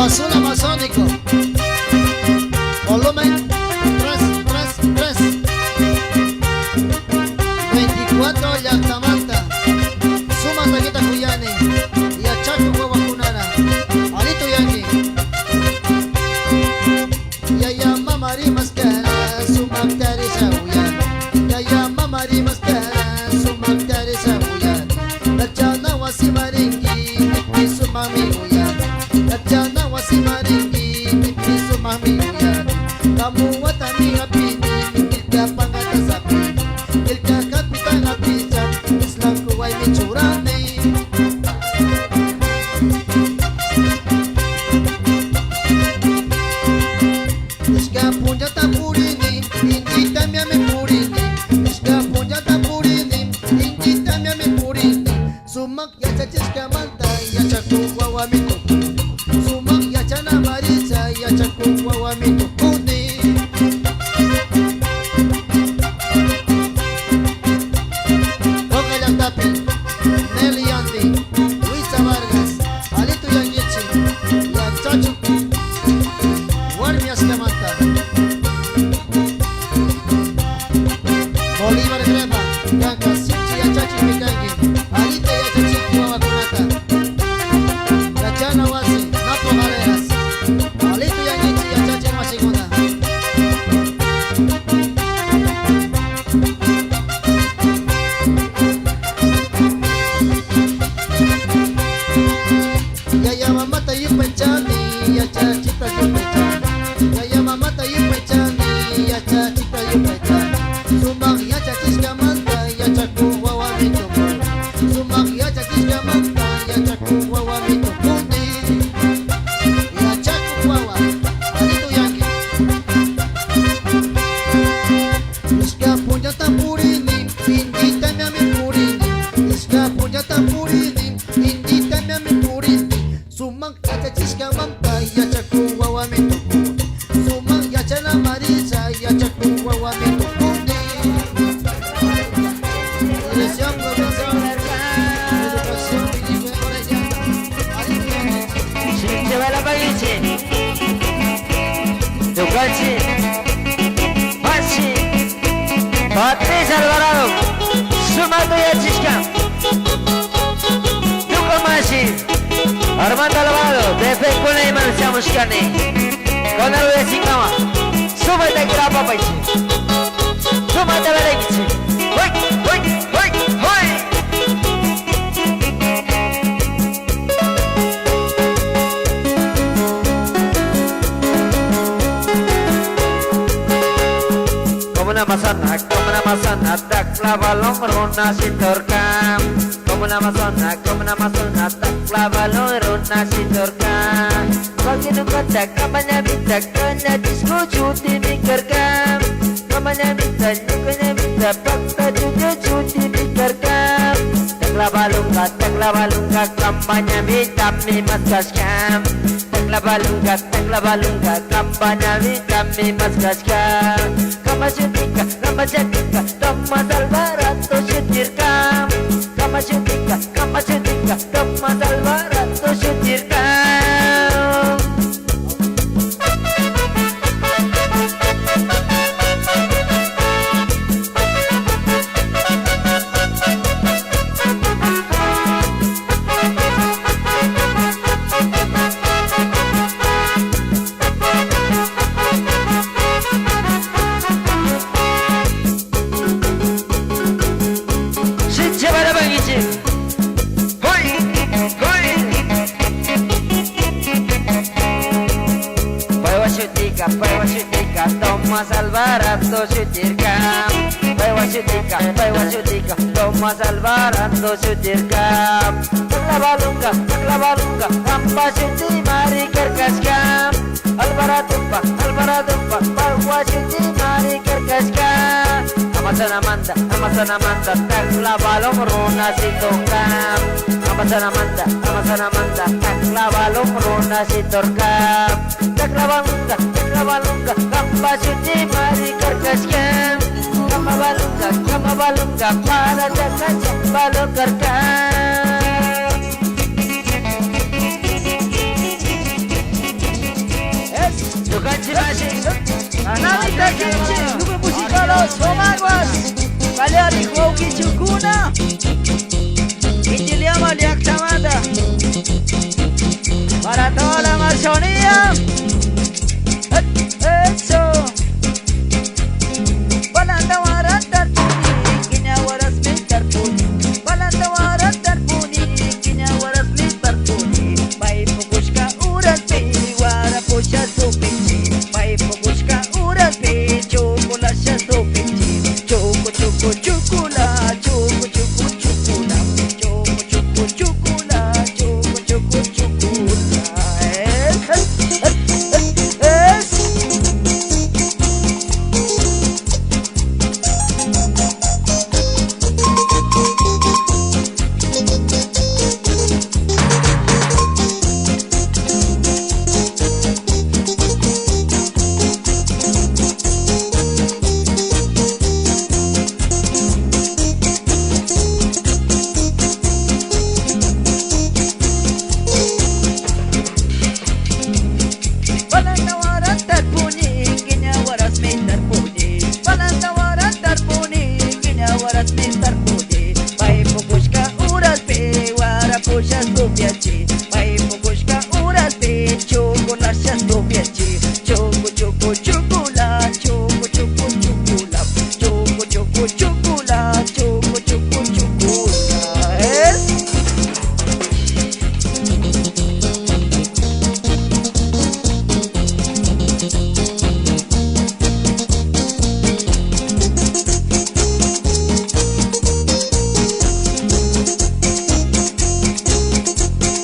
Azul Amazónico. Volumen 333. 24 Yactamanta. Suma Taquita Cuyani. Y Achaco Huevacunana. Alito Yanqui. Yaya Mamari Mascara. Suma Teresa Huyan. Yaya Mamari Mascara. Suma Teresa Huyan. Lachana Wasimaringi. Sumami Huyan. Lachana Wasimaringi. Sumami Huyan. Kamu watani ngapini. Ilka pangata sapi. Ilka kapita ngapita. Islang kuway michurane. Iska punja tapurini. Inji tamya me purini. Iska punja tapurini. Inji tamya me purini. Sumak ya chachiska manta. Ya chaku wawa mituku. Sumak ya chana marisa. Ya chaku wawa mitukuni. Roca Tapi, Nelly Yanti, Luisa Vargas, Alito Yangichi, Ya Chacho, Warmias Camanta, Bolívar Greba, Yanka Sinchi Ya Chachi Mikangi, Alito Ya Chachi Kuawakunata, Gachana Wasi, Napo Galeras, Alito Yangichi Ya Chachi Mashigona. Yaya mamata yupechani, ya chachita yupechani. Yaya mamata yupechani, ya chachita yupechani. Sumbang ya chachiska manta, ya chaku wawa mituku. Sumbang ya chachiska manta, ya chaku wawa mitukuni. Ya chaku wawa, Alito Yanqui. Iska punya tampurini, indi tamya mi purini. Iska punya tampurini, indi tamya mi purini. Sumang ya chachiska manta, ya chaku wawa mitukuni. Sumang ya chana marisa, ya chaku wawa mitukuni. Dirección, producción, educación bilingüe orellana. Alito Yanqui. Sinche bala bagichi. Dukachi. Pachi. Patricia Alvarado. Sumato Yachishka. Dukomashi. Armando Alvarado. Defe con la imagen Mushkani. Con el de Singama. Súbete que la papaichi. Súbete Berekichi. Hoy, hoy, hoy, hoy. Como una manzana, tak la balón runa si torcam. Como una manzana, tak la balón runa si torcam. Pagi nunca tak, kamanya minta, kanya disco cuti mikirkan. Kamanya minta, pakta juga cuti mikirkan. Tak la balunga, kampanya minta mimas kaskam. Tak la balunga, kampanya minta mimas kaskam. Kama syutika, Thomas Alvarado syutirkam. Kama syutika, Thomas Alvarado syutirkam. Sinche bala bagichi. Hoy, hoy. Paiwa syutika, Thomas Alvarado syutirkam. Paiwa syutika, Thomas Alvarado syutirkam. Tak la balunga, kampa syuti mari kerkaskam. Alvarado pa, paiwa syuti mari kerkaskam. Amazana manda, tak la balong runa si tongkam. Amazana manda, tak la balong runa si torkam. Tak la balunga, kampa syuti mari kerkaskam. Kama balunga, para jakajak balong kerkam. Anamita Kinchi, grupo musical Los Somaguas, Baleari Hoki Chukuna, Injiliama Liaktamanda, para toda la Amazonía, eso. Balanda waratar puni, kinya waras mitar puni. Balanda waratar puni, kinya waras mitar puni. Bai pukushka uras pe, wara pusha supinchi. Bai pukushka uras pe, chukula sha supinchi. Chuku chuku chukula, chuku chuku chukula. Chuku chuku chukula, chuku chuku chukula.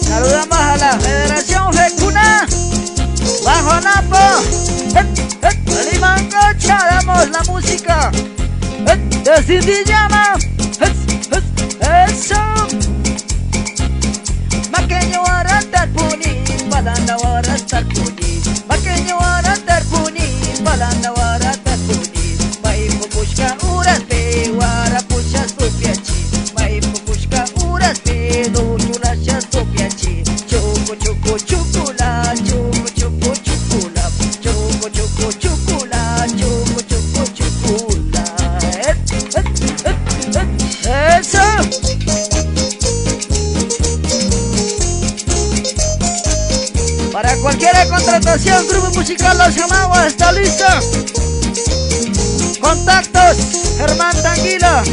Saludamos a la Federación Fecuna, bajo Napo, Limancocha, damos la música, de Cindy Llama, eso, Maqueño Aratar Puni, Balanda Aratar Puni, Maqueño Aratar Puni, Balanda Aratar Puni, Baipo Pushka Uras Pe, Wara Pusha Supiachi, Baipo Pushka Uras Pe, Dojula Sha Supiachi, Chuku Chuku Chukula, Chuku Chuku Chukula, Chuku Chuku Chukula, Chuku Chuku Chukula, eso. Para cualquier contratación, grupo musical Los Somaguas está listo. Contactos: Germán Tanguila,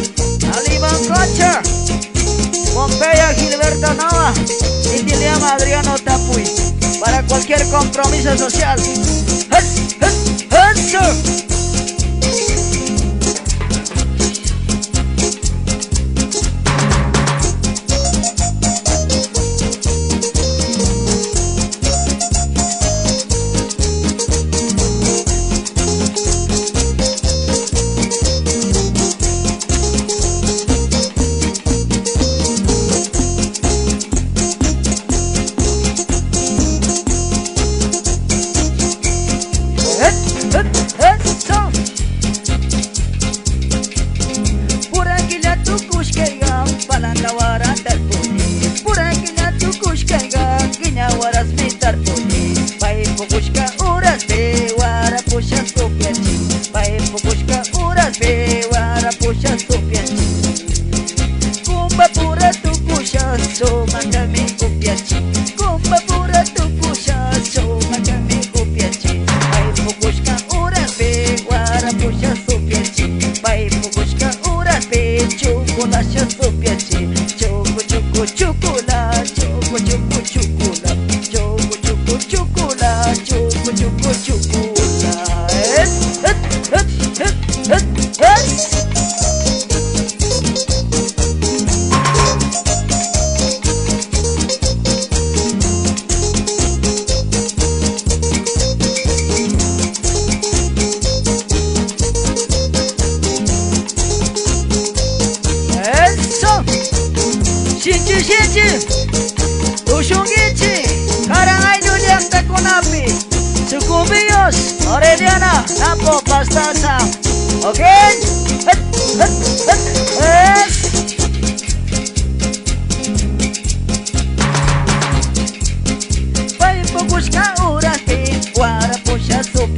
Alibán Concha, Pompeya Gilberto Nova, Indiliama Adriano Tapuy. Para cualquier compromiso social. ¡Eso! Orellana, Napo, Pastaza, ¿ok? Pai busca urapi, guara puxa supi.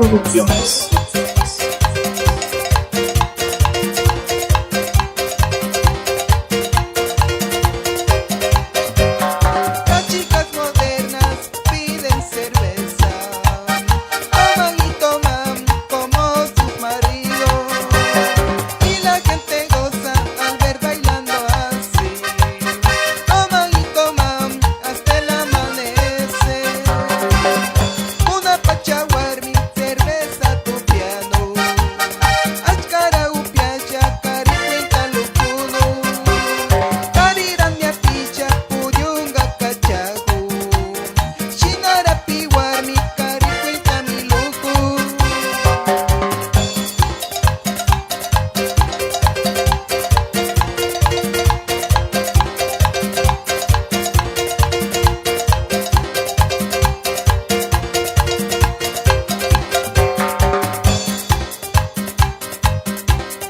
Producciones. Las chicas modernas piden cerveza, toman y toman como sus maridos, y la gente goza al ver bailando así. Toman y toman hasta el amanecer. Una pachaguarmi, cerveza tu piano, ashkara upiacha, cari cuenta lucuno, cariran mi apicha, puyunga cachagu, shinara piwarmi, cari cuenta mi lucu.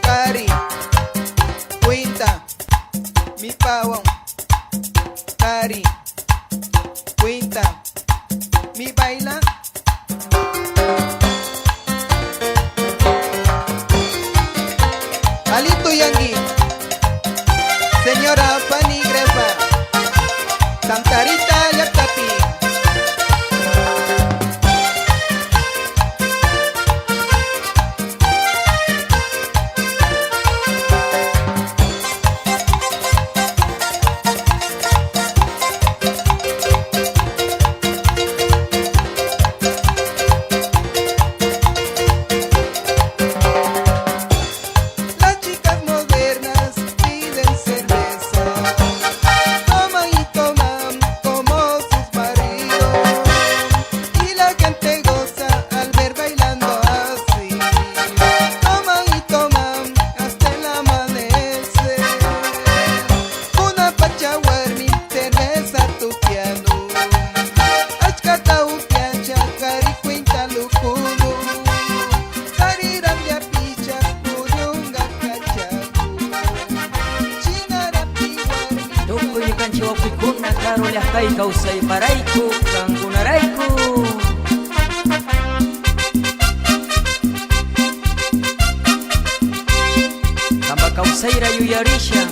Cari, cuenta, mi pavón. Cari, cuenta, mi baila. Alito Yangui, señora Fanny Grefa, Santa Rita Yacapi. Las chicas modernas piden cerveza, toman y toman como sus maridos, y la gente goza al ver bailando así. Toman y toman hasta el amanecer. Una pachaguarmi, cerveza tu piano, ashkata upiacha, cari cuenta lucuno, cariran de apicha, puyunga cachagu, shinara piwarmi. Tukuy kan chiwapikun na karolyah kay kausay parayku kang kunarayku. Kamba kausay rayu yarisha,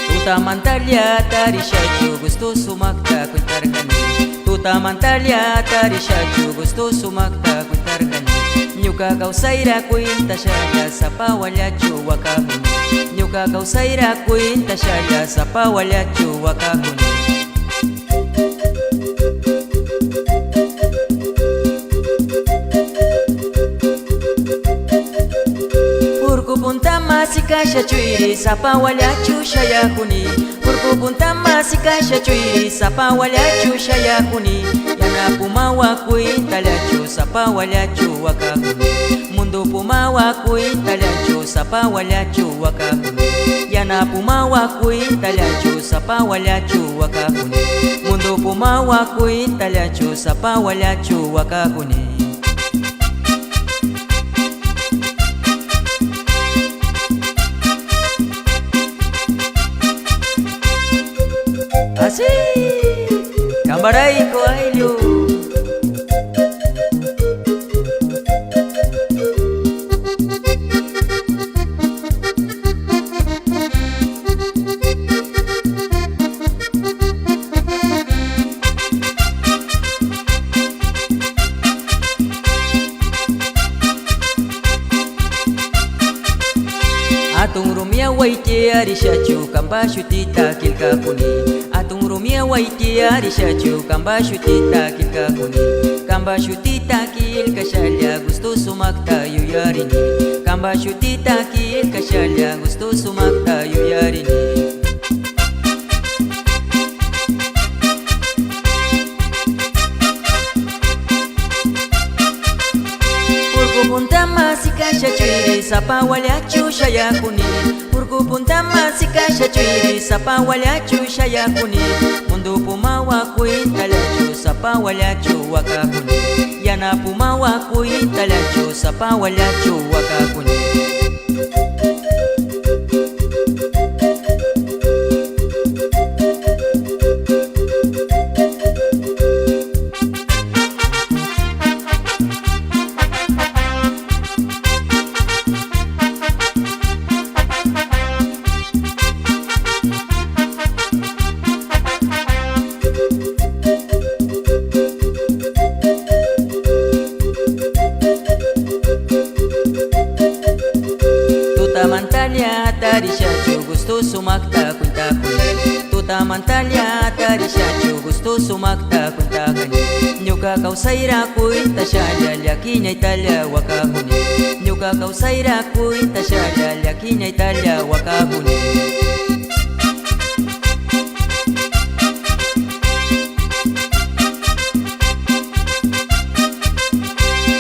tuta mantalya tarisha chu gusto sumakta kuntarkani. Tuta mantalya tarisha chu gusto sumakta kuntarkani. Nyuka kausayra kuinta shaya sapawalyachu wakahuni. Nyuka kausayra kuinta shaya sapawalyachu wakahuni. Purku punta masikasha chuiri sapawalyachu shayakuni. Purku punta masikasha chuiri sapawalyachu shayakuni. Yana pumawa kuintalyachu sapawalyachu wakahuni. Mundo pumawa kuintalyachu sapawalyachu wakahuni. Yana pumawa kuintalyachu sapawalyachu wakahuni. Mundo pumawa kuintalyachu sapawalyachu wakahuni. Así, Cambaraico Ailio. Atung rumia waiti arishachu kamba shutita kilka kuni. Atung rumia waiti arishachu kamba shutita kilka kuni. Kamba shutita kilka shalya gusto sumakta yuyarini. Kamba shutita kilka shalya gusto sumakta yuyarini. Punta masikasha chuiri sapawalyachu shayakuni. Purku punta masikasha chuiri sapawalyachu shayakuni. Mundo pumawa kuintalyachu sapawalyachu wakahuni. Yana pumawa kuintalyachu sapawalyachu wakahuni. chu gusto sumakta kuntakani Nyuka kausaira kuinta shaya Liakinya Italia wakakuni Nyuka kausaira kuinta shaya Liakinya Italia wakakuni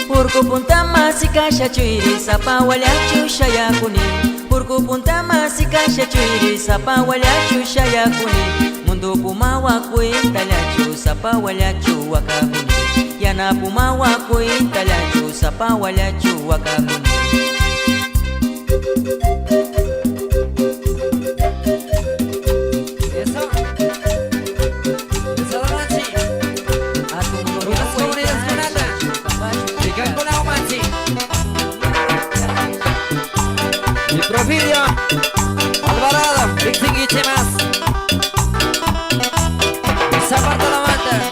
Purku punta masikasha chuiri Sapa waliachu shaya kuni Purku punta masikasha chuiri Sapa waliachu shaya kuni Mundu pumawa kuinta liachu Sapa waliachu wakakuni Yana pumawa kuinta liachu Sapa waliachu wakakuni Microfidio Alvarado, Big y Chemas. Esa parte la mata.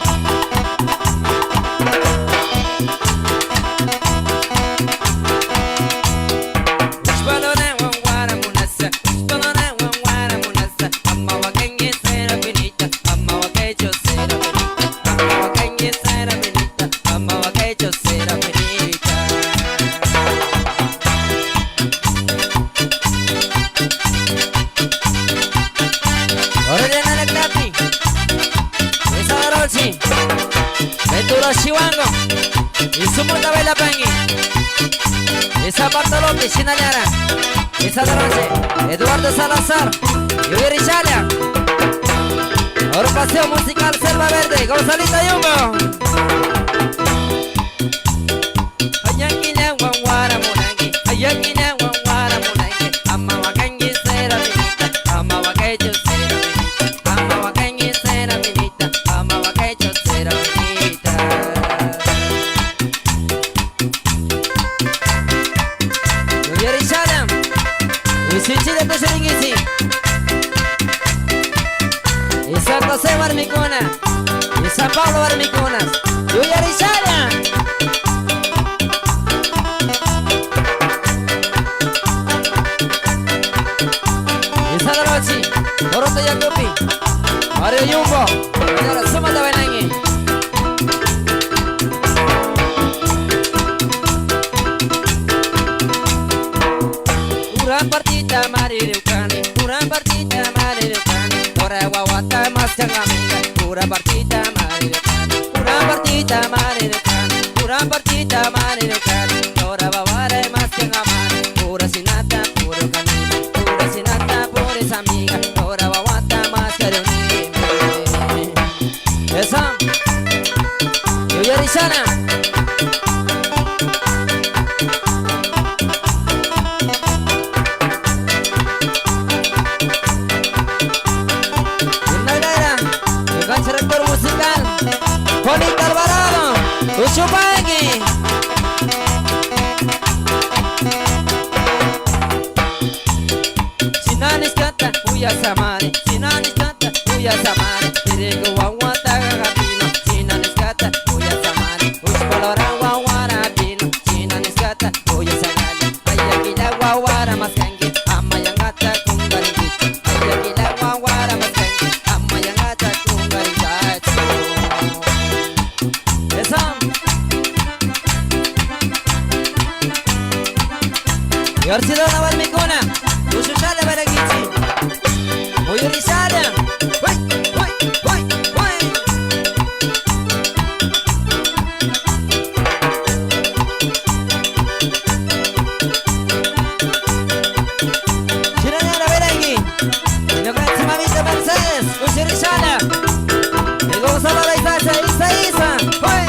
Ventura Chiwango y su muerta Bela Pangui. Esa Bartolomé Chinayara. Esa de noche Eduardo Salazar y Urichalia. Agrupación musical Selva Verde Gonzalita Yungo. Ayankina Wanwara Munangi. Ayankina Wanwara Munangi. Amma Wakangi Sera Minita. Amma Wakacho Sera Minita. Amma Wakangi Sera Minita. Amma Wakacho Sera Minita. Urichalia. Isichile Pesheringisi. Isa José Barmicona, Isa Pablo Barmicona, Yuya Rizala. Isa Dorochi, Doroto Yacupi, Mario Yumbo, Mañana Suma de Benangui. Urang partita Mario Lucani, Urang partita Mario Lucani. Wawata mas yang amiga, pura partita marilekan, pura partita marilekan, pura partita marilekan. Ora bawara mas yang aman, pura sinata, pura kanina, pura sinata, pura amiga. Ora wawata mas karuni. Esa, yo ya disana. Director musical Juanito Alvarado Uchupangui. Sinanis kata Uya Samari, Sinanis kata Uya Samari. Dirigo wawata gagapino, Sinanis kata Uya Samari. Uspolora wawara pino, Sinanis kata Uya Samari. Ayagila wawara maskangi, amayangata kungaringit. Ayagila wawara maskangi, amayangata kungaringit. García Barmicona, Lucio Chale Baraguichi, Oyo Rizala, ¡Uy, uy, uy, uy! Chinayara Berengui, Inocracia Mamita Mercedes, Lucio Rizala, el Gonzalo de Isa, ¡Uy!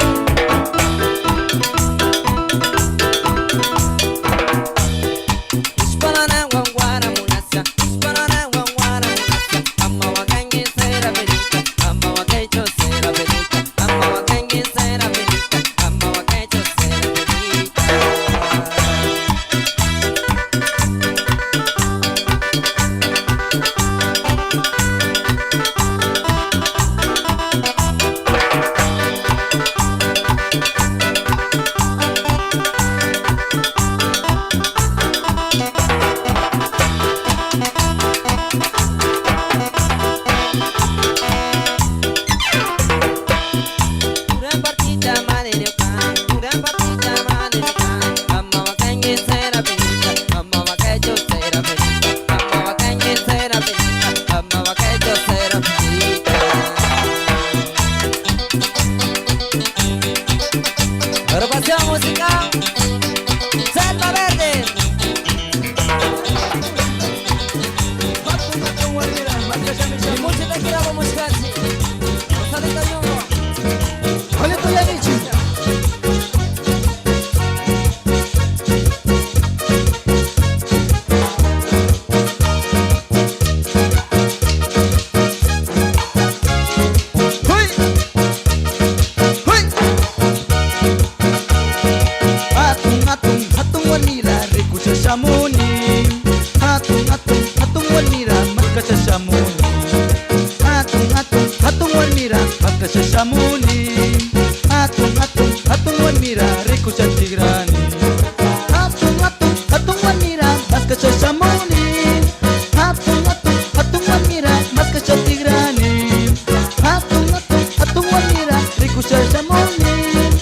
shashamonin.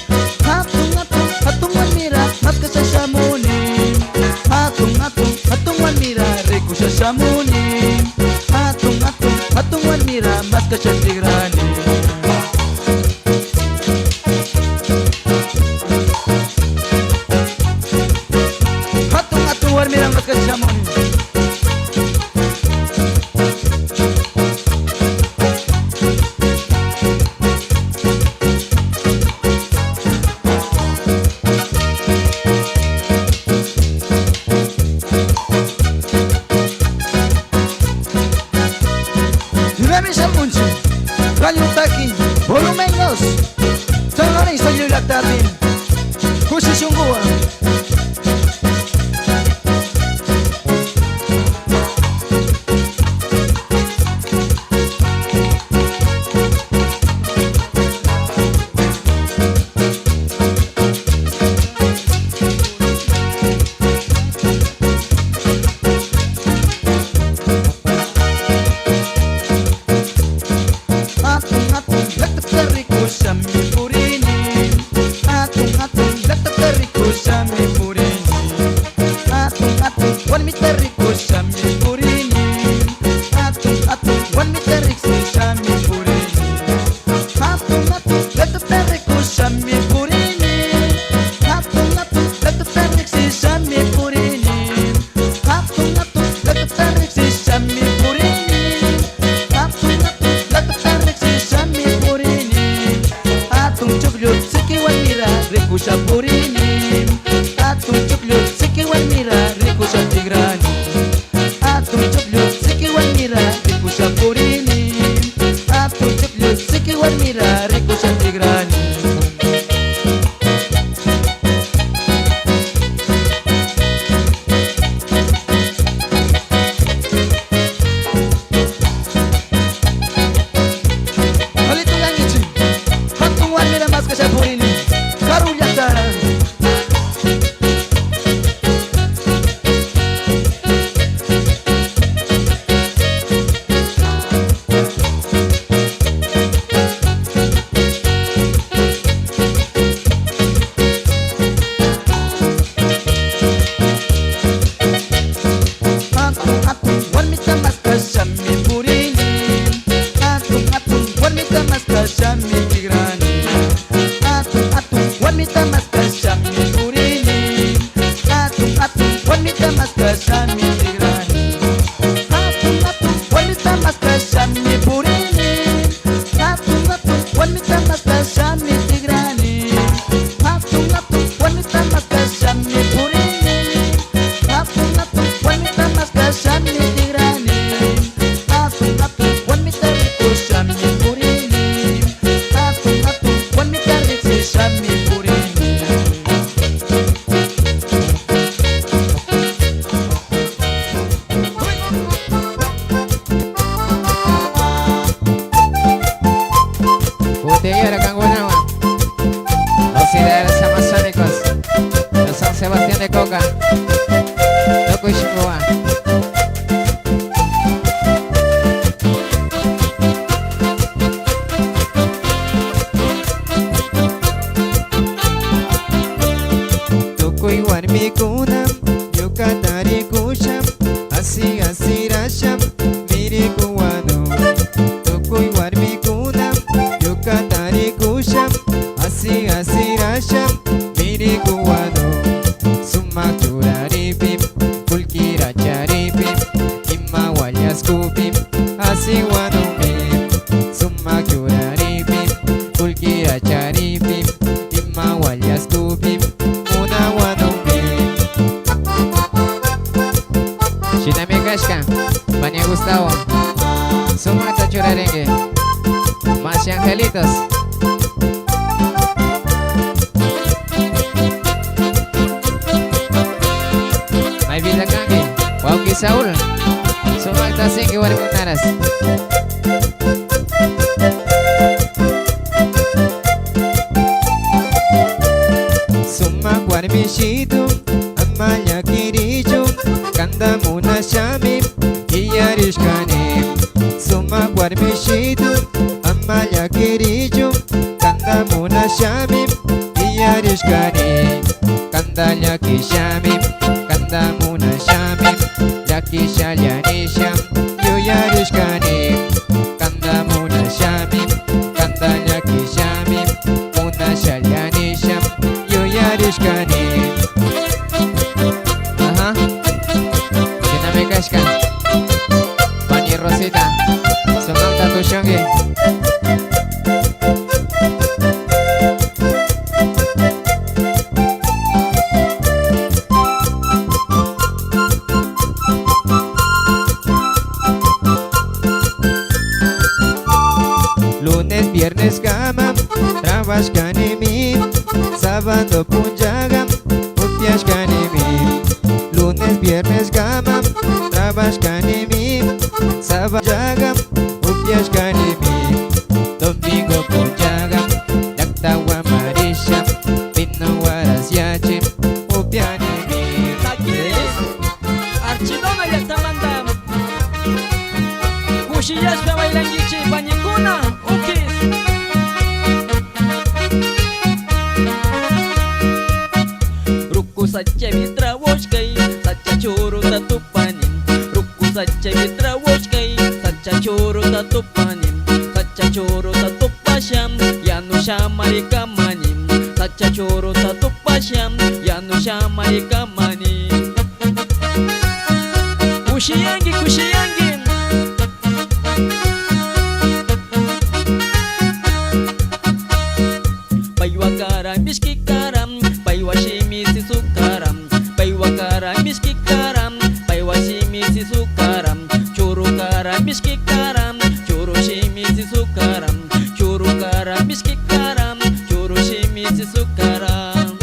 Hatun wan mira maska shashamonin. Hatun wan mira riku shashamonin. Hatun wan mira maska shatigrani. Hatun wan mira maska shashamonin. Radio Taki, volumen 2. San Lorenzo y la tarde. Kushi Shungua. Purini, atun chuklu siki wan mira riku shatigrani. Atun chuklu siki wan mira riku shapurini. Atun chuklu siki wan mira riku shatigrani. Halito yang ichi, hatun wan mira maska shapurini. Sebastián de Coca, Loco y Chihuahua. Toko igual mi cuna, yo catari kusham, así rasham, miri cubano. Toko igual mi cuna, yo catari kusham, así rasham, miri cubano. Sumak turaripim, kulkira charipim, imma walyas kupim, así wanumim. Sumak turaripim, kulkira charipim, imma walyas kupim, una wanumim. Shinami Kashka, Bania Gustavo, Sumak Tachurarengue, Masi Angelitos. Vida Kangi, Wauki Saul, Sumak Tasing Iwari Mutaras. Sumak warmishitu, amaya kirichu, kanda muna shamim, iyarishkanim. Sumak warmishitu, amaya kirichu, kanda kanda muna shamim iyarishkani kanda llaki shamim kanda muna shamim llaki shalyanisham yuyarishkani kanda muna shamim kanda llaki shamim muna shalyanisham yuyarishkani. Ajá, dinamikashkan Pani Rosita Sonang Tatu Shongi. Lunes, viernes gamam, trabas kanimi, sábado punjagam, upias kanimi. Lunes, viernes gamam, trabas kanimi, sábado punjagam, upias kanimi. Domingo punjagam, yaktawa marisham, pino waras yachim, upianimi. Archidona llaqtamanta kushillashpa bailankichik pañikuna ukis. Ruku sachapi trawoshkay sacha choruta tupanin. Ruku sachapi trawoshkay sacha choruta tupanin. Sacha choruta tupasham yanusha marikamanin. Sacha choruta tupasham yanusha marikamanin. Kushiyangi kushiyangi Paywakaram miskikaram paywashimi sisukaram Paywakaram miskikaram paywashimi sisukaram Churukaram miskikaram churushimi sisukaram Churukaram miskikaram churushimi sisukaram.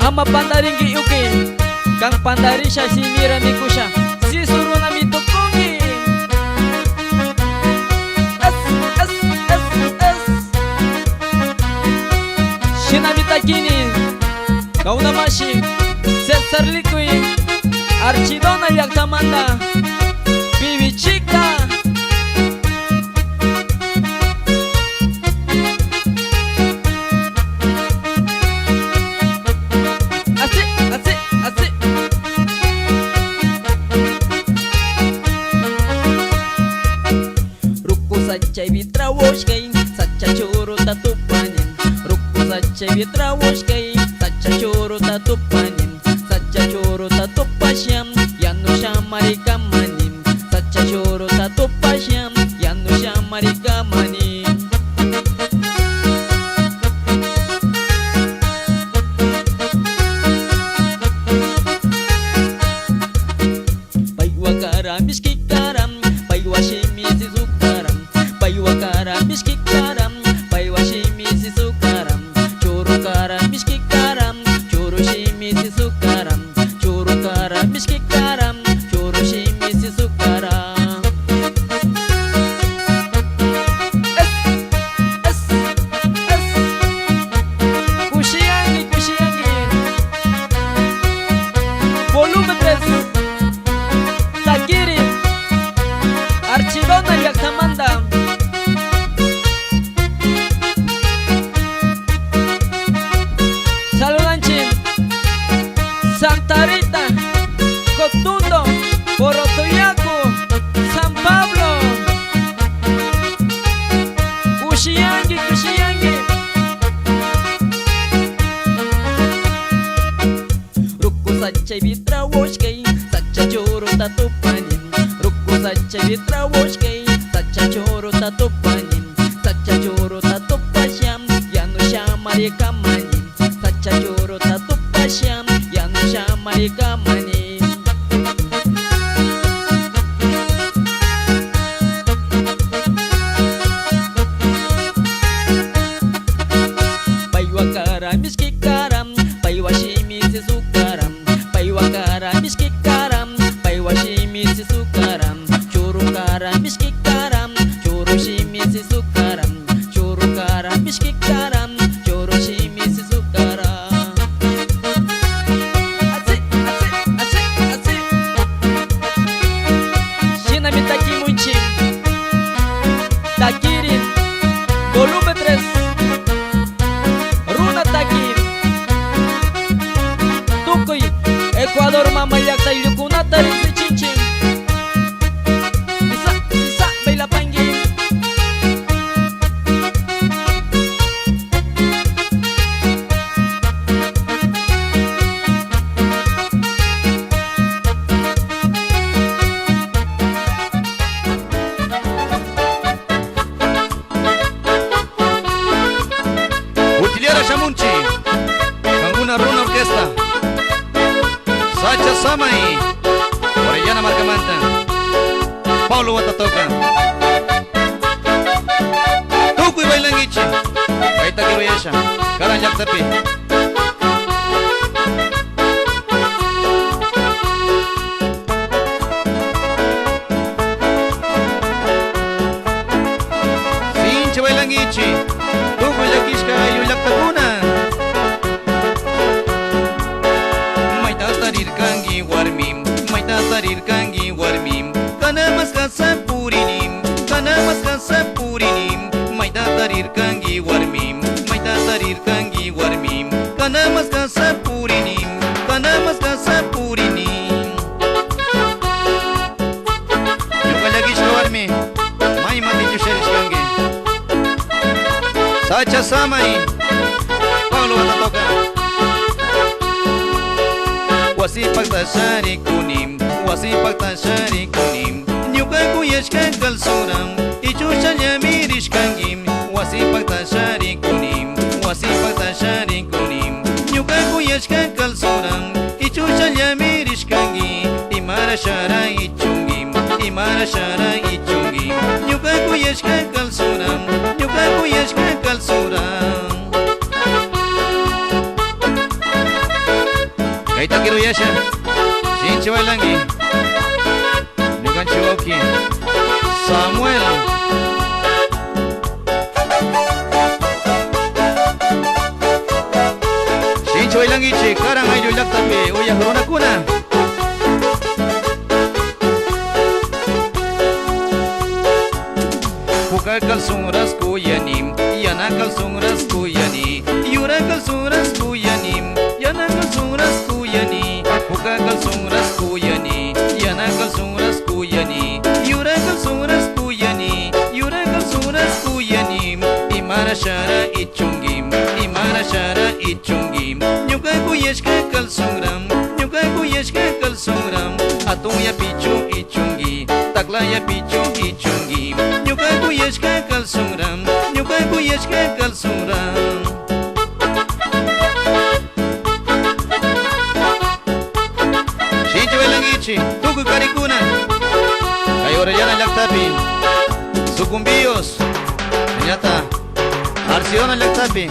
Ama pandaringi uke Kang pandarisha si mira mikusha si suruna mitukungi. Shinamita kini kauna mashi Cesar Likui Archidona llaqtamanta Pibi chica. Así, así, así. Ruku sachaybi trawoshkay sacha choruta tupanin. Ruku sachaybi trawoshkay sacha choruta tupanin. Sacha choruta tupasham yanusha marikamanin. Sacha choruta tupasham yanusha marikamanin. Paywakaram miskikaram paywashimi sisukaram. Paywakaram miskikaram paywashimi sisukaram. Churukaram miskikaram churushimi sisukaram. Churukaram miskikaram churushimi sisukaram. Es kushiyangi kushiyangi volumen 3 Takiri Archidona llaqtamanta Saludanchim Santa Rita Cotundo Porotoyaku San Pablo Kushiyangi kushiyangi Ruku sachaybi trawoshkay sacha choruta tupanin. Ruku sachaybi trawoshkay sacha choruta tupanin. Sacha choruta tupasham yanusha marikamanin. Sacha choruta tupasham yanusha marikamanin. Paywakaram miskikaram paywashimi sisukaram. Paywakaram miskikaram paywashimi sisukaram. Churukaram miskikaram churushimi sisukaram. Churukaram miskikaram churushimi sisukaram. Así, así, así, así. Shinamita kimunchim Takirin volumen Sacha Samay, Orellana Marcamanta, Paulo Watatoka, Tukuy Bailangichi, Kaita Kiroyesha, Karanjak Tapi. Sincha Bailangichi, Tukuy Lakishka Yulak Taguna. Kangi warmim, maita tarir kangi warmim, kana maskasa purinim, kana maskasa purinim, maita tarir kangi warmim, maita tarir kangi warmim, kana maskasa purinim, kana maskasa purinim. Yuka lagi warmi, mai mati jusherish kangi. Sacha samai, Paulo Watatoka. Wasipag tashari kunim, wasipag tashari kunim, nyuka kuyashkan kalsuram, ichushan yamirish kangim. Wasipag tashari kunim, wasipag tashari kunim, nyuka kuyashkan kalsuram, ichushan yamirish kangi. Imara shara ichungim, imara shara ichungim, nyuka kuyashkan kalsuram, nyuka kuyashkan kalsuram. Kaita Kiroyesha, Sincha Bailangi, Nukan Chiwoki, Samuel. Sincha Bailangi, Karang Ayu Laktapi, Uya Corona Kuna. Puka kalsunras kuyanim, yana kalsunras kuyani, yura kalsunras kuyanim, yana kalsunras kuyani, puka kalsunras kuyani, yana kalsunras kuyani, yura kalsunras kuyani, yura kalsunras kuyani. Imara shara ichungim, imara shara ichungim, nyuka kuyashka kalsunram, nyuka kuyashka kalsunram, atuya pichu ichungi, taklaya pichu ichungi, nyuka kuyashka kalsunram, nyuka kuyashka kalsunram. Sincha Bailangichi, Tukuy Karikuna, Kay Orellana Laktapi, Sucumbíos, Ñata, Arciona Laktapi,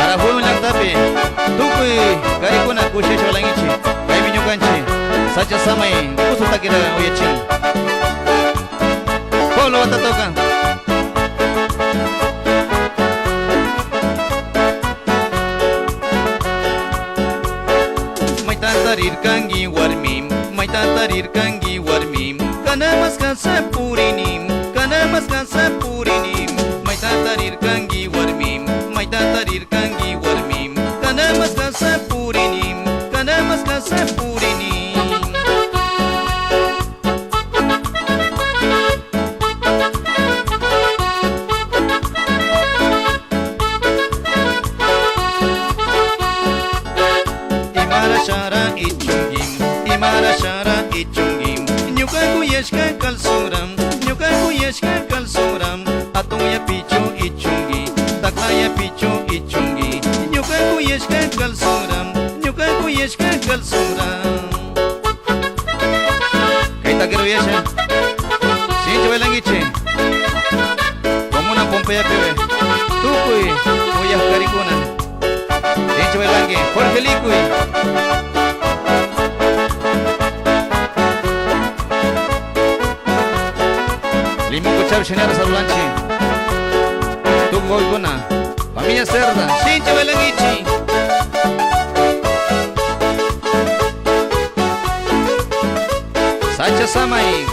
Arajuno Laktapi, Tukuy Karikuna, Kushecha Bailangichi, Kay Miñukanchi, Sacha Samay, Kusu Takira Oyechin, Paulo Watatoka. Tarir kangi warmim, maita tarir kangi warmim, kana maskasa purinim, kana maskasa purinim, maita tarir kangi warmim, maita tarir kangi warmim, kana maskasa purinim, kana maskasa purinim. Imara shara ichungim, imara shara ichungim, nyuka kuyashka kalsuram, nyuka kuyashka kalsuram, atuya pichu ichungi, taklaya pichu ichungi, nyuka kuyashka kalsuram, nyuka kuyashka kalsuram. Kaita Kiroyesha, Sincha Bailangichi, Komuna Pompeya Pewe, Tukuy Uyah Karikuna, Sincha Bailangi, Jorge Likuy. Limón Cuchar Shenera Sarulanchi, Tukuy Guna, Familia Cerda, Sincha Bailangichi. Sacha Samay,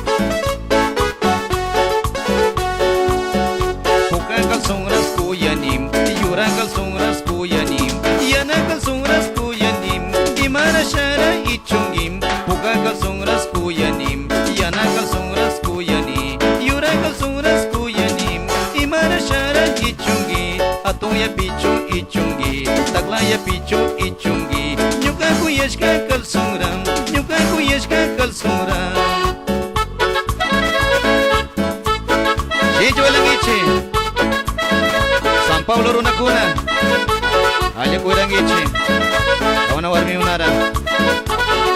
Puka kalsunras kuyanim, yura kalsunras kuyanim, yana kalsunras kuyanim, imara shara ichungim, puka kalsunras kuyanim, yana kalsunras kuyani, yura kalsunras kuyanim, imara shara ichungi, atuya pichu ichungi, taklaya pichu ichungi, nyuka kuyashka kalsunram, nyuka kuyashka kalsunram. Sincha Bailangichi, San Paulo Runakuna, Ali kurang gici. Kawan warmi unara.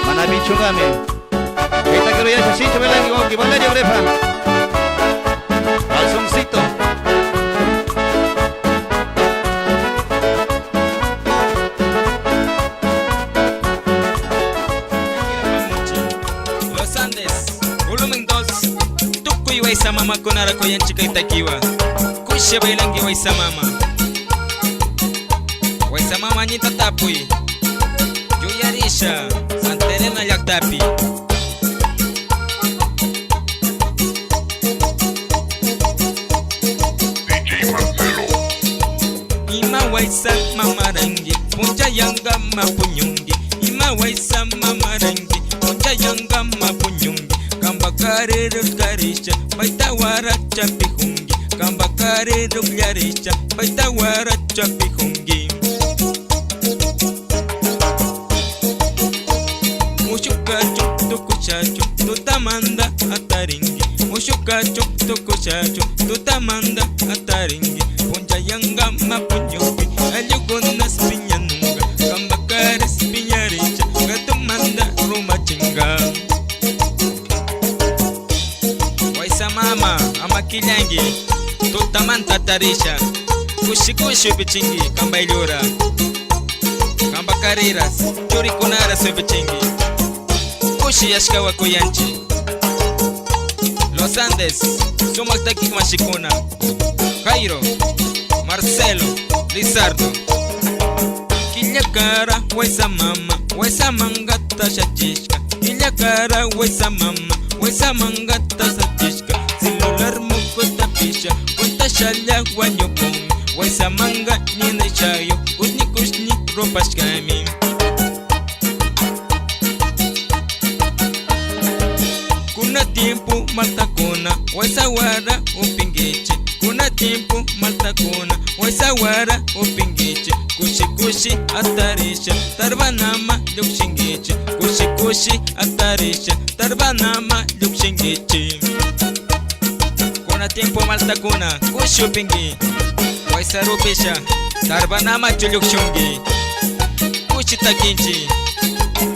Mana bicu kami. Kita kira ya sih coba lagi kau gimana dia berapa? Langsung situ. Los Andes, volumen 2. Tukuy way sa mama kunara ko yan chika itakiwa. Kusya bailangi way sa mama. Way sa mama ni tatapuy. Juyarisha, Santerena Yaktapi. Ima waisa mamarangi, punja yanga mapunyungi. Ima waisa mamarangi, punja yanga mapunyungi. Kamba kare rugarisha, baita wara chapihungi. Kamba kare rugarisha, baita wara chapihungi. Mushukachu tukuchachu, tutamanda ataringi. Mushukachu tukuchachu, tutamanda ataringi. Punja yanga mapunyupi, alyugona spinyanunga. Kambakare spinyaricha, gatumanda rumachinga. Waisa mama, ama kilangi, tutamanta tarisha. Kushi bichingi, kamba ilura. Kamba kariras, churi kunara se bichingi. Kushi yashkawa kuyanchi. Los Andes, sumaktaki mashikuna. Jairo, Marcelo, Lizardo. Killa cara, waisa mama, waisa mangata shachishka. Killa cara, waisa mama, waisa mangata shachishka. Celular muko tapisha, kunta shalya wanyopumi. Waisa manga nina chayo, kushni ropashkami. Kuna tiempo malta kuna, waisa wara upingeche. Kuna tiempo malta kuna, waisa wara upingeche. Kushi atarisha, tarbanama yukshingeche. Kushi atarisha, tarbanama yukshingeche. Kuna tiempo malta kuna, kushi upingi. Waisa rupisha, tarbanama chulukszungi. Kushi takinchi,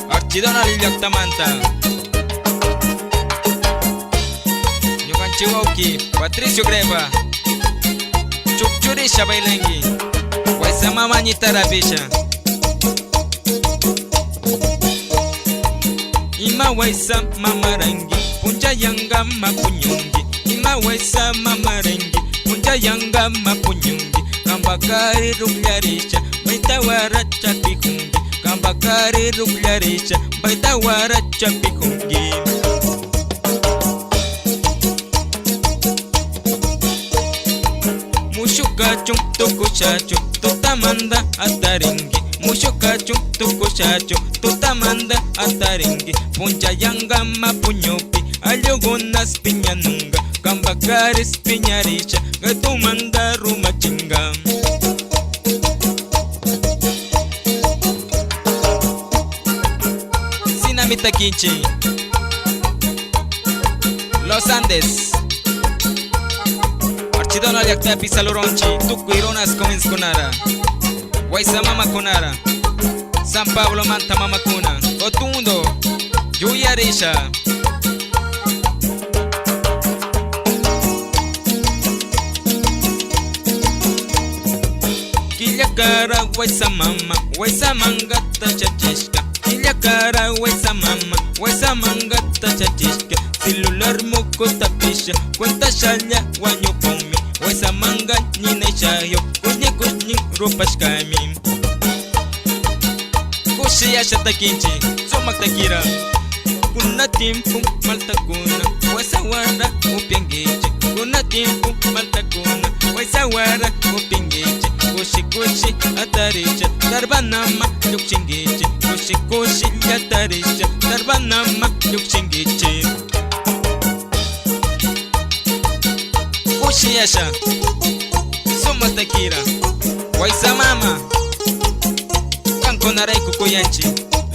archidona lilyaktamanta. Chiwauki, Patricio Greba, Chukchurisha bailengi, waisa mama ni tarabisha. Ima waisa mama rangi, punja yanga mapunyungi. Ima waisa mama rangi, punja yanga mapunyungi. Kambakari ruglarisha, baita wara chapihungi. Kambakari ruglarisha, baita wara chapihungi. Mushukachu tukuchachu, tutamanda ataringi. Mushukachu tukuchachu, tutamanda ataringi. Punja yanga mapunyupi, alyogona spinyanunga. Kambakari spinyaricha, gatumanda rumachinga. Sinamita kinchi, Los Andes. Archidona yakta pisaloronchi, tukuironas comens kunara. Waisa mama kunara. San Pablo manta mama kuna. Otundo, Juyarisha. Killa cara waisa mama, waisa mangata chachishka. Killa cara waisa mama, waisa mangata chachishka. Celular muko tapisha, cuenta shalya wanyopumi. Waisa manga nina chayo, kushni ropashkami. Kushi yasha takinchi, somak takira. Kuna tiempo malta kuna, waisa wara upingeche. Kuna tiempo malta kuna, waisa wara upingeche. Kushi atarisha, tarbanama yukshingeche. Kushi atarisha, tarbanama yukshingeche. Kushi yasha, somak takira. Waisa mama, kankonarai kukuyanchi.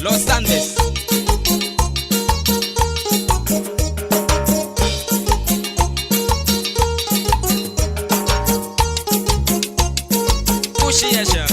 Los Andes. Kushi yasha,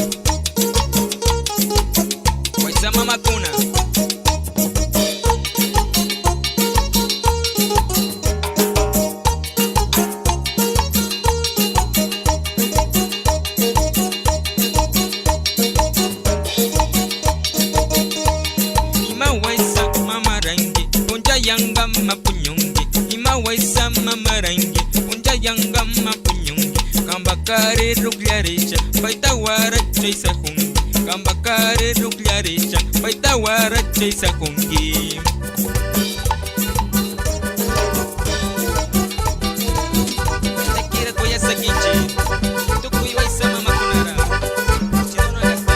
Kambakare nuklearisha Baita waracha isa hungi Kambakare nuklearisha Baita waracha isa hungi Nakira koya sakichi Tukuy waisa mama kunara Chidono lasta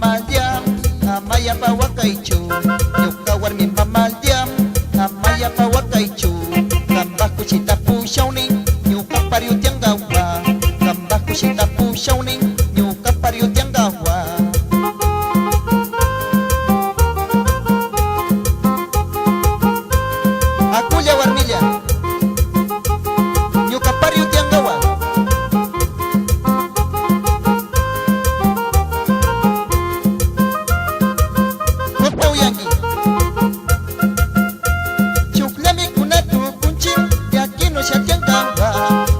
mamaldiam amaya pawakaichu Nyuka warmi mamaldiam amaya pawakaichu Kambah kucita pushauning Nyuka pariu tiang gawa Kambah kucita pushauning Nyuka pariu tiang gawa Aku ya warmilla Nyuka pariu tiang gawa Kotau yangi Chuklami kunatu kuncing Yakino siya tiang gawa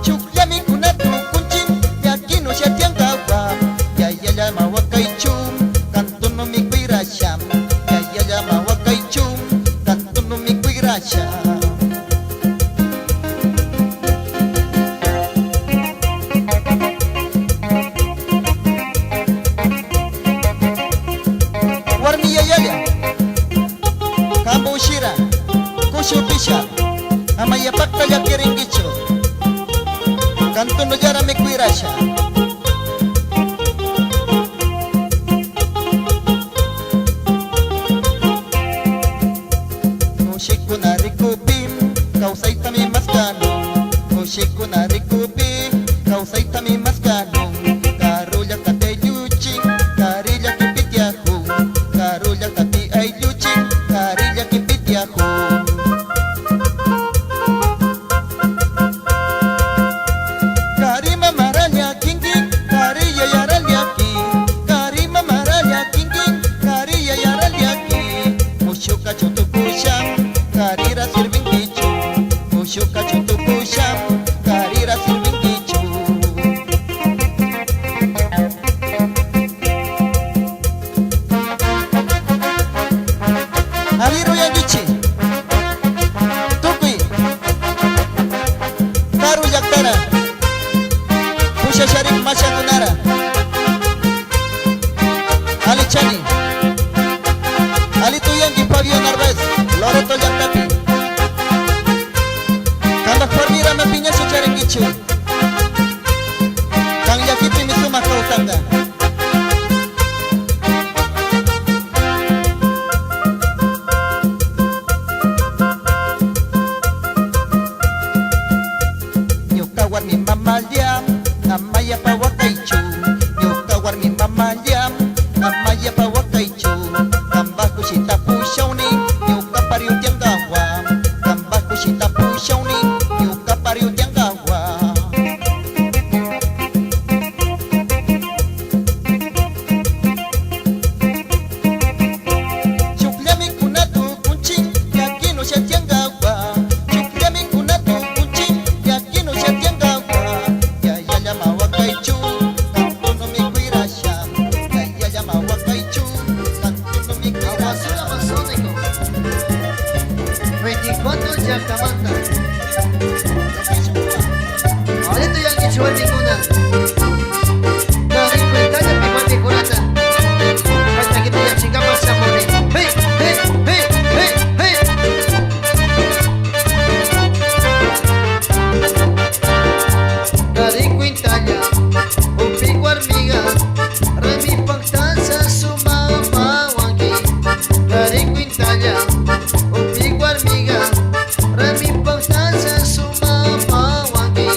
Chuklami kunatu kuncing Yakino siya tiang gawa Yaya mawakay chum Kanto no mi kuirasyam Yaya mawakay chum Kanto no mi kuirasyam Warmi yaya Kamu shira Kushu pisha Amaya pakta ya kiringicho Kanto no yara me kuirasha Kushiku na rikubim Kausay tami mas kanong Kushiku na rikubim Kausay tami mas kanong Karulya kate yuching Karilya kipityahu Karulya kati ay yuching Karilya kipityahu Karima maralya kingking Kariya yaralyaki Karima maralya kingking Kariya yaralyaki Mushuka chutu pusham Karira sirving kichu Mushuka chutu pusham Karira sirving kichu Aliru yang gichi Tukui Karu yaktara Pusha Sharif Masha Kunara Ali Chani Ali Tuyangi Pavio Narvez Loreto Yaktapi Kanda Formira Mapinya Sucharing Gichu Kang Yakipi Misuma Kautanga Nyuka warmi mamaldiam Amaya pawakaichu Nyuka warmi mamaldiam Amaya pawakaichu Kambah kusita pushauni Nyuka pariu tiang gawa Kambah kusita pushauni Nyuka pariu tiang gawa Chuklami kunatu kuncing Yakino siya tiang gawa Chuklami kunatu kuncing Yakino siya tiang gawa Yaya mawakaichu Kanto no mi kuirasyam Yaya mawakaichu Kanto no mi Basura kuirasyam Masónico 24 Yakamanta Alito yangi chuel ninguna Dari kuentanya pipati kurata Kata kita yang singkapa samone Hey, hey, hey, hey, hey Dari kuentanya Upi warmiga Remi pagtansa sumama wangi Dari kuentanya Upi warmiga Remi pagtansa sumama wangi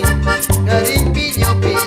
Dari pinyopis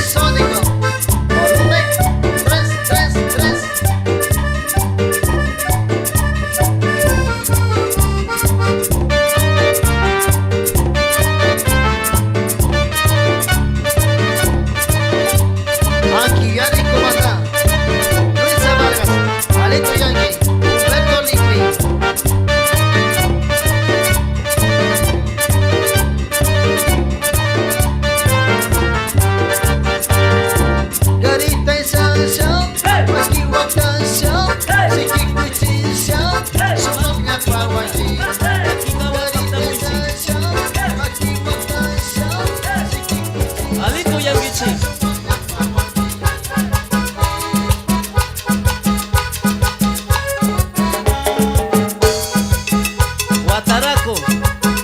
Masónico. Volumen 333. Aquí ya de comandante Luisa Vargas, Alito Yankee, Humberto Ligui. Garita y Sancho, aquí Wakancho, Siki Kuchincho, Sumoknya Pawaji. Garita y Sancho, aquí Wakancho, Siki Kuchincho. Alito Yangichi. Guataraco,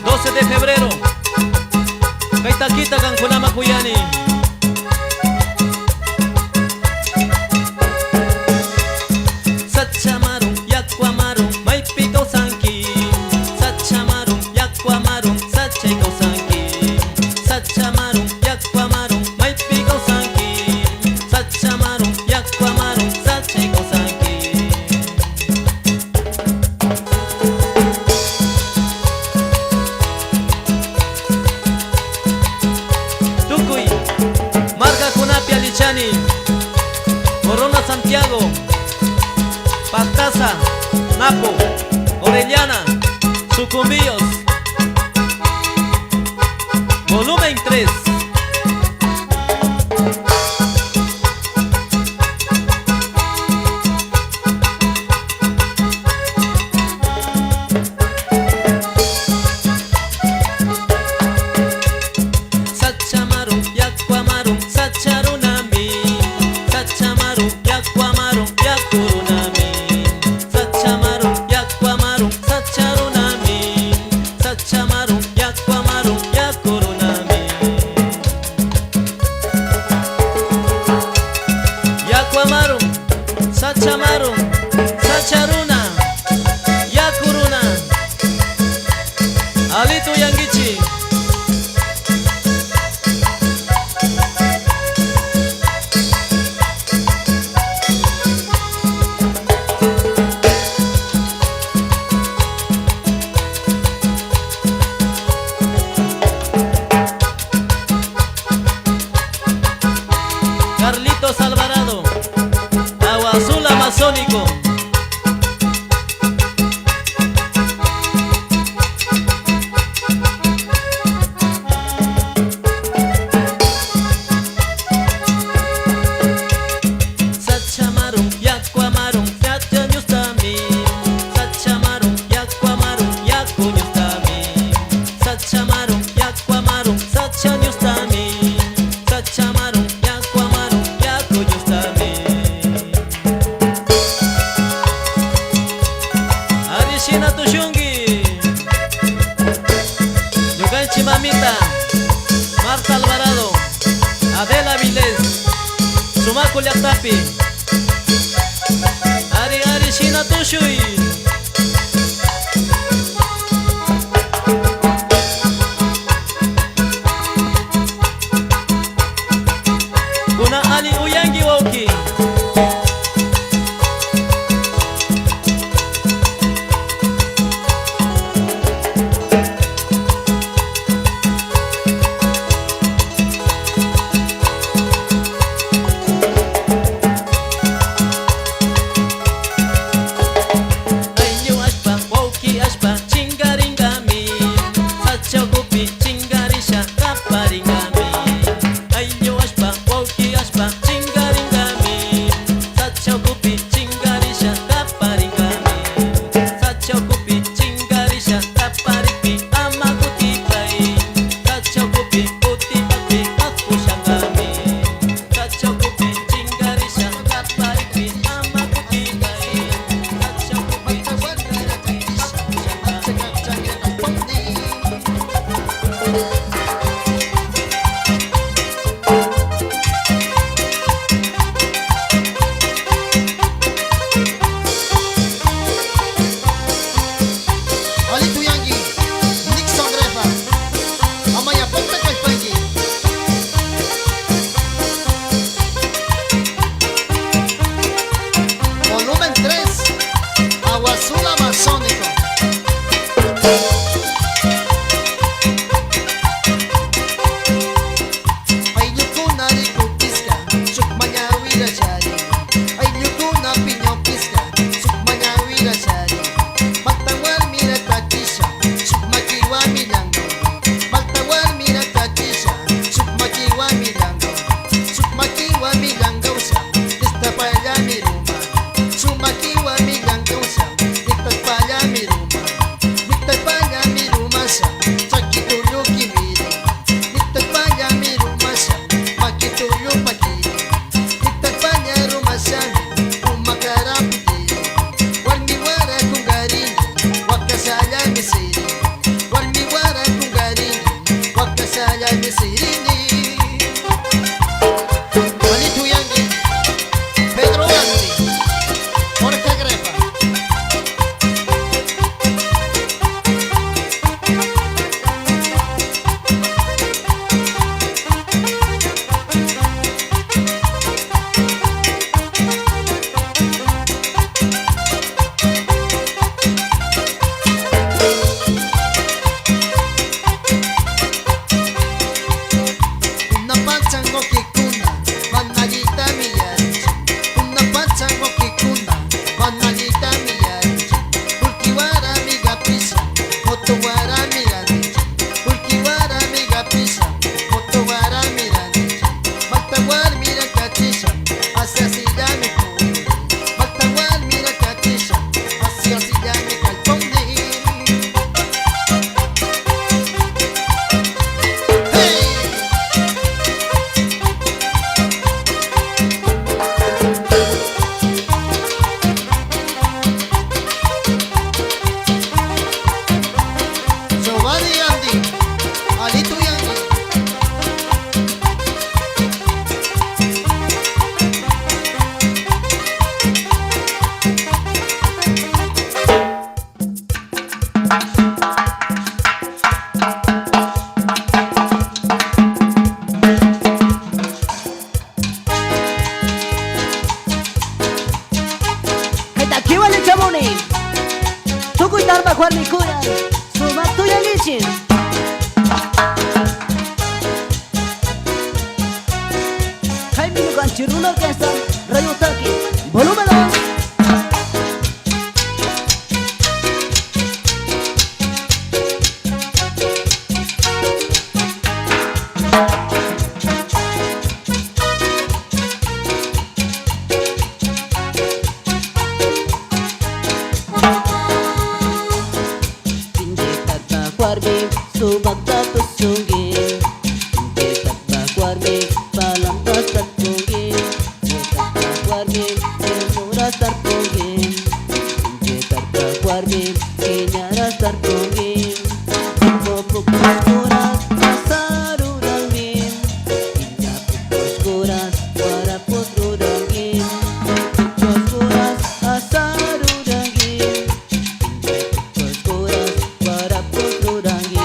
12 de febrero. Kaitaquita Cancunama Cuyani. Sachamaru, Yakuamaru, Maipiko Sanki. Sachamaru, Yakuamaru, Sacheko Sanki. Sachamaru, Yakuamaru, Maipiko Sanki. Sachamaru, Yakuamaru, Sacheko Sanki. Tukuy, Marga Kunapia Lichani, Corona Santiago, Pastaza, Napo, Orellana, Sucumbíos, volumen 3. Sachamaru, Yakuamaru, Sacharunami. Sachamaru, Yakuamaru, Yakurunami. Sachamaru, Yakuamaru, Sacharunami. Sachamaru, Yakuamaru, Yakurunami. Yakuamaru, Sachamaru, Sacharuna, Yakuruna. Alito Yangichi. Carlitos Alvarado, Agua Azul Amazónico. Sachamaru, Yakuamaru, Yachanyustami. Sachamaru, Yakuamaru, Yakunyustami. Sachamaru, Yakuamaru, Sachanyustami. Sachamaru, Yakuamaru, Yakunyustami. Arishina Tushungi, Yuganchi Mamita, Marta Alvarado, Adela Vilés, Sumaku Llaqtapi. Ari Shina Tushui. Kuna Ali Uyangi Woki. Ayo ashpa, woki ashpa, chingaringami. Sachokupi, chingarisha, kaparingami. Ayo ashpa, woki ashpa, chingaringami. Cirula Orquesta, Radio Taki, volúmelo. Warmi subak datus sungi kita warmi balam dasar sungi kita warmi murah sarpungi kita warmi kinyara sarpungi popuk kuras saru dalmin kinya pupus kuras para putru daging pupus kuras asaru daging pupus kuras para putru daging.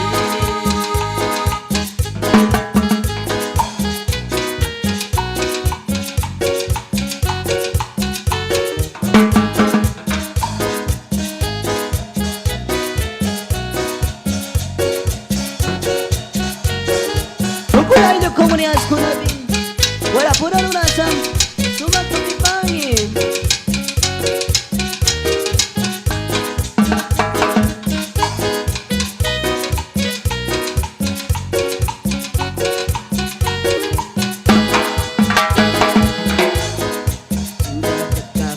Kukulay na komunidad ko nabi wala po na lunasan sumatutipangin.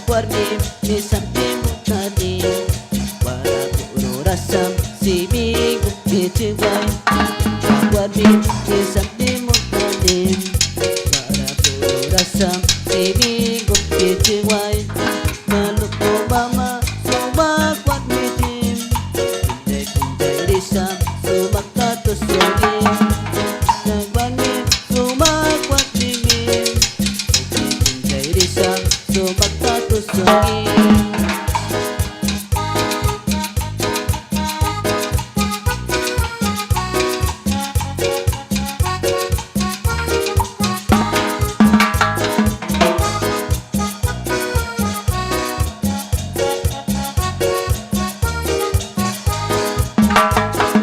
Warmi ni santimut tadi wala puro rasam si minggu kiciway. Warmi ni santimut tadi wala puro rasam si minggu kiciway. Maluko mama sumak warmi tim kunjay kunjay risam sumak katus yogi. Warmi sumak warmi tim kunjay risam sumak katus yogi.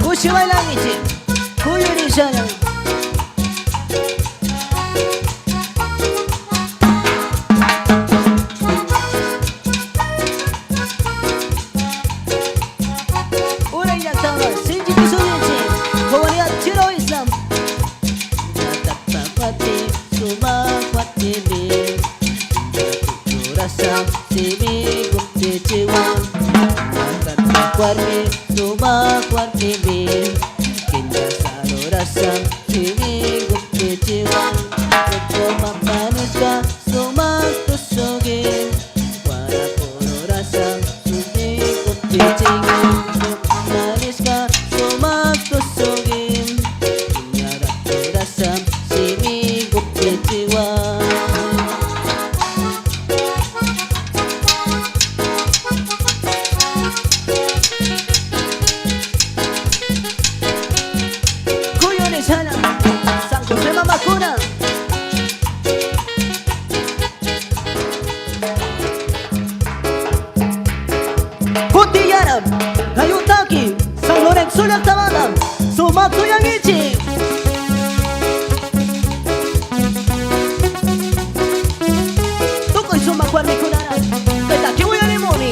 Kusiway lang iti kuyo di sana. Uray na tama, sinji kusuninci, komunidad Ciro Islam. Natapapati, sumakwati bin, naturasam, simigum kiciwan. Natapakwarmi, sumakwati bin, kinasarorasam, simigum kiciwan. Nagkumapanis ka, sumatusugin, wala puro rasam, simigum kiciwan. Manis ka, sumatusugin, kinyarap rasam, simigum kiciwan. Kuyo ni sana, San Jose Mamakuna. Putiyaran, Kayutaki, San Lorenzo Lactamana, Sumaku yang ichi. Tukoy sumakwar mi kunara, Petaki uya limoni.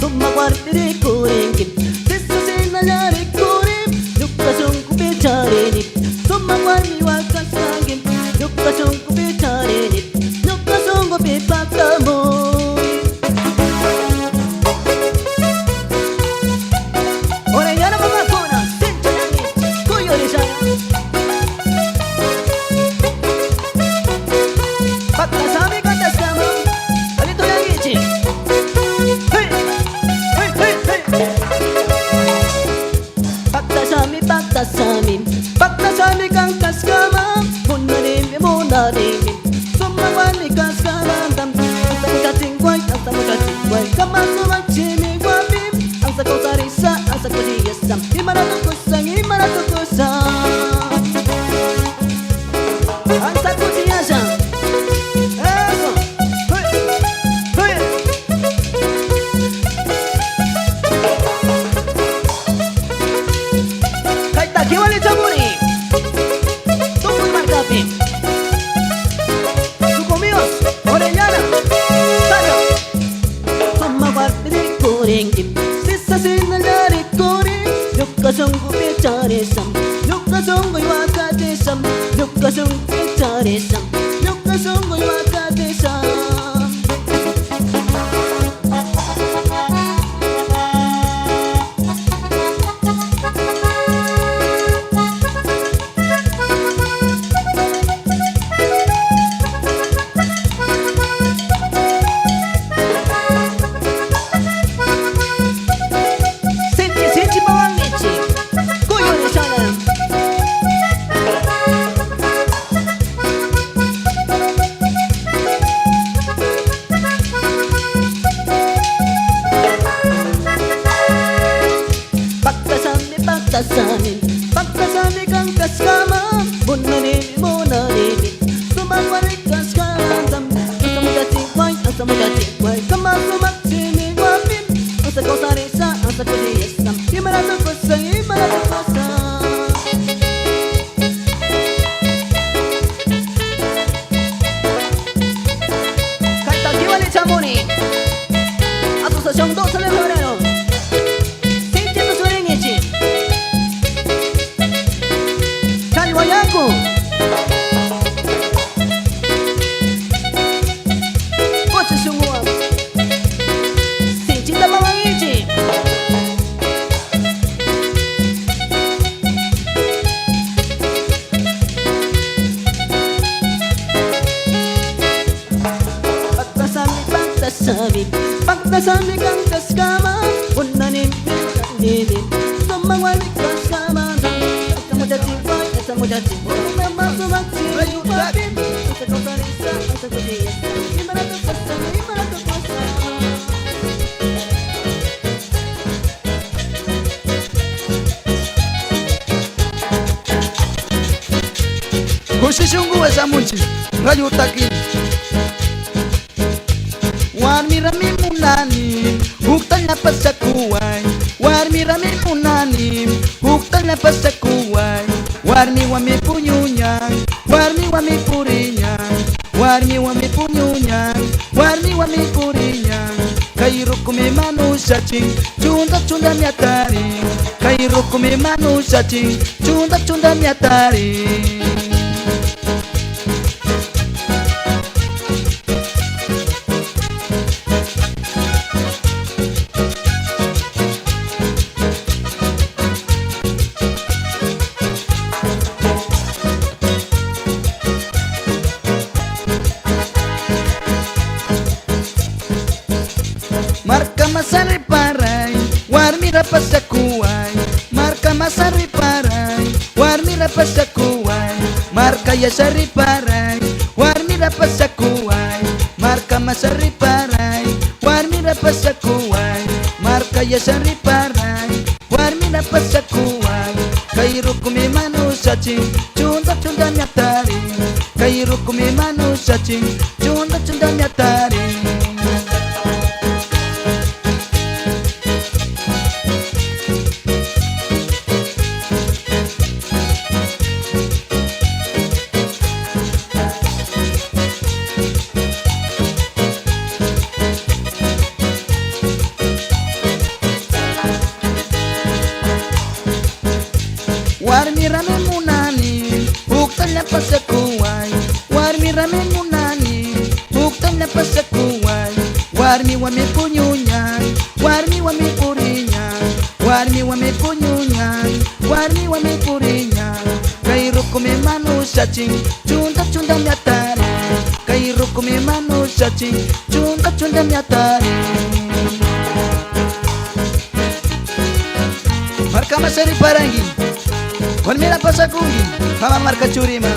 Sumakwar diri kuringin, Sisa sinanyari kurim, Nukasung kupicharinip, Sumakwar mi wakas lagim, Nukasung kupicharinip, Nukasung kupipakamoy. Orellana Mamakuna, Sincha Yangi, Kuyo di sana. Pagkasami kantas kama, Alito yang ichi. Hey, hey, hey, hey. Sumakwatri kuringkim Sisa sinalari kuring Luka sungguh pecari sam Luka sungguh wakati sam Luka sungguh pecari sam Luka sungguh wakati sam Senti bawang meci Koyo di sana Paktasami kang kaskama Bunani Sumagwari kaskama Asa mo jatikway Kamasumak sini wapin Asa ko sarisa Asa ko diyesam Imarata ko sa Kata kiwali chamoni Ato sa siyang dosa ng horero Senti to suringichi Kalwayaku Kochi sumuwa Senti tabawangichi Paktasami kang kaskama Unanin ninin Sumawalik kaskama Asa mo jatikway Kamasumak sini wapin Asa ko sarisa Asa ko diyesam Imarata ko sa Kusishungu esa munchi Rayu taki Warmi rami munani Huktanya pasakuway Warmi rami munani Huktanya pasakuway Warmi wami punyunyang Warmi wami purinyang Warmi wami punyunyang Warmi wami purinyang Kairukume manusia cing Cunda miatari Kairukume manusia cing Cunda miatari Marka masari parai, warmi rapasakuway. Marka masari parai, warmi rapasakuway. Marka yasari parai, warmi rapasakuway. Marka masari parai, warmi rapasakuway. Marka yasari parai, warmi rapasakuway. Kairukume manusia cing, cunda miatari. Kairukume manusia cing, cunda miatari. Warmi rame munani, huktanya pasakuway. Warmi rame munani, huktanya pasakuway. Warmi wami punyunyang, warmi wami purinyang. Warmi wami punyunyang, warmi wami purinyang. Kairukume manusia cing, cunda miatari. Kairukume manusia cing, cunda miatari. Marka masari parangi Warmira pasakungi Hama marka curima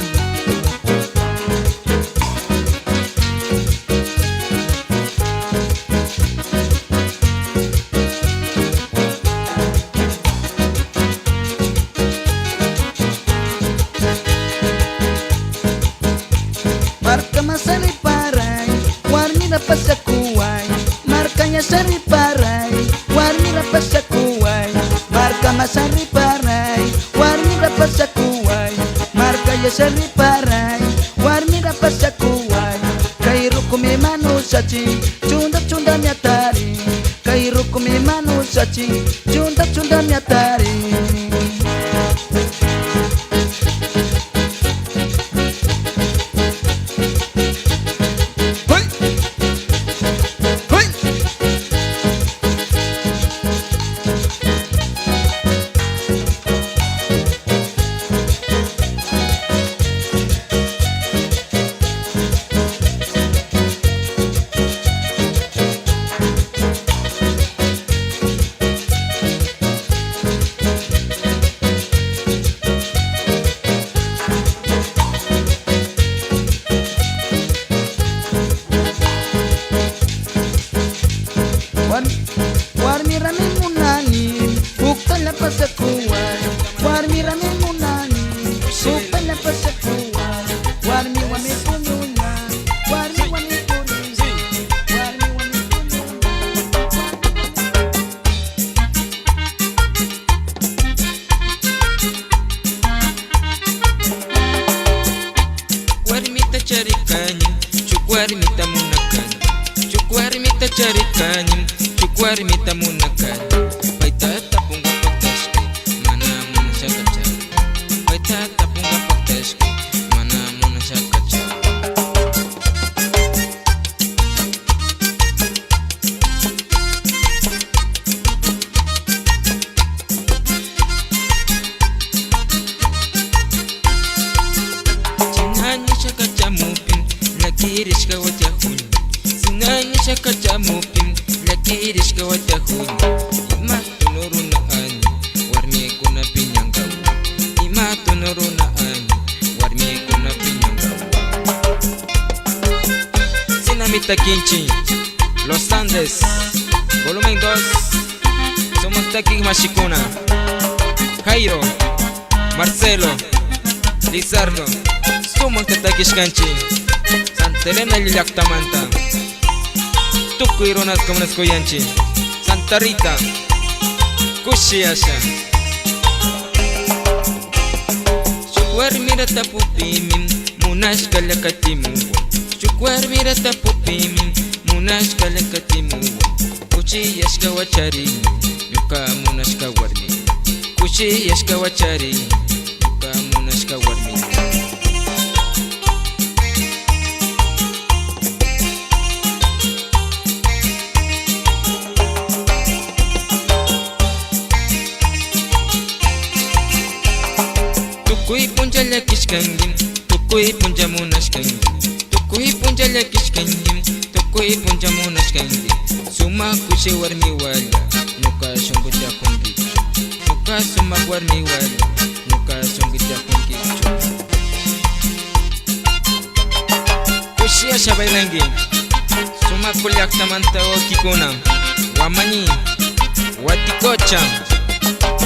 Marka masari parai Warmira pasakuway Markanya sari parai Warmira pasakuway Marka masari parai Warmira pasakuway Marka ya sari parai Warmira pasakuway Kairukume manusia cing Cunda miatari sachi chunda miatari. Hoy, hoy. Warmi rame munani, bukan lepas sekuat. Warmi rame munani, bukan lepas sekuat. Warmi wami punyunya, warmi wami punyunya, warmi wami punyunya. Warmita cari kanyang, cuk warmita munakan. Cuk warmita cari kanyang, cuk warmita munakan. Baita tapung kapagtaske, mana muna siya kaca. Baita tapung kapagtaske, mana muna siya kaca. Sinanya siya kaca mupin, nagiris ka watahun. Sinanya siya kaca mupin, nagiris ka watahun. Ima tunuro na ani, warmi ko na pinyanggaw. Ima tunuro na ani, warmi ko na pinyanggaw. Sinamita Kinchi, Los Andes, volumen 2. Somos Taking Mashikuna, Jairo, Marcelo, Lizardo. Somos Takish Kanchi, Santa Elena Lilaktamanta, Tuku Ironas Comunas Koyanchi, Santa Rita, Kushiasha. Shukwar mira tapupimin, munash kalakatimu. Shukwar mira tapupimin, munash kalakatimu. Kuchiyash kawachari, yuka munash kawarmi. Kuchiyash kawachari, yuka munash kawarmi. Tukui punja lakish kangin, tukui punja munash kangin. Tukui punja lakish kangin, tukui punja munash kangin. Suma kushi warmi wala, nuka shunguja kungichu. Nuka suma warmi wala, nuka shunguja kungichu. Kushia shabailangi, suma kulyak tamanta o kikuna. Wamani, Watikocha,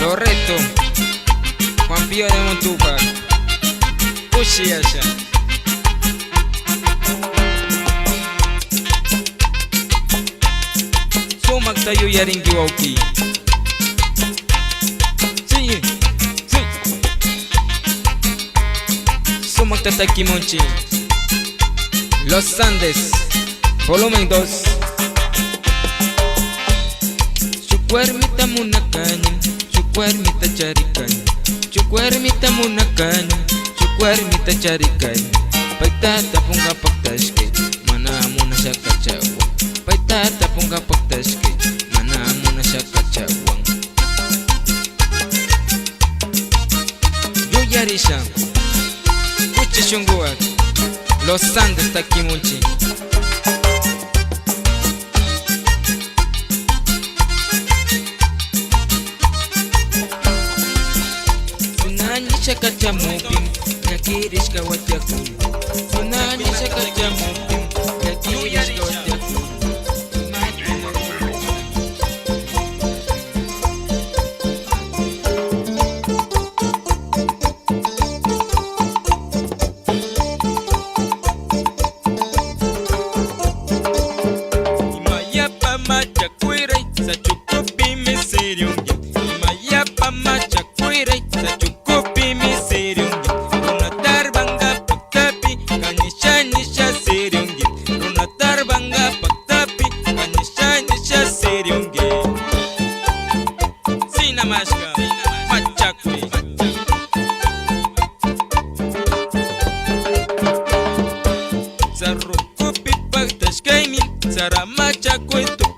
Loreto, Juan Pío de Montúfar, Kushiasha. Sumak tayo yaringi wauki. Sí, sí. Sumak tataki monchi. Los Andes, volumen 2. Chukwarmita munakanya, chukwarmita charikanya. Chukwarmita munakanya, chukwarmita charikanya. Paita tapung kapagtaske, mana muna siya kachawang. Paita tapung kapagtaske, mana muna siya kachawang. Yuyari siya, kuchi shunguak. Los Andes takimunchi. Sunanya siya kachamupin, nakiris ka watyakun. Sunanya siya kachamupin, nakiris ka watyakun.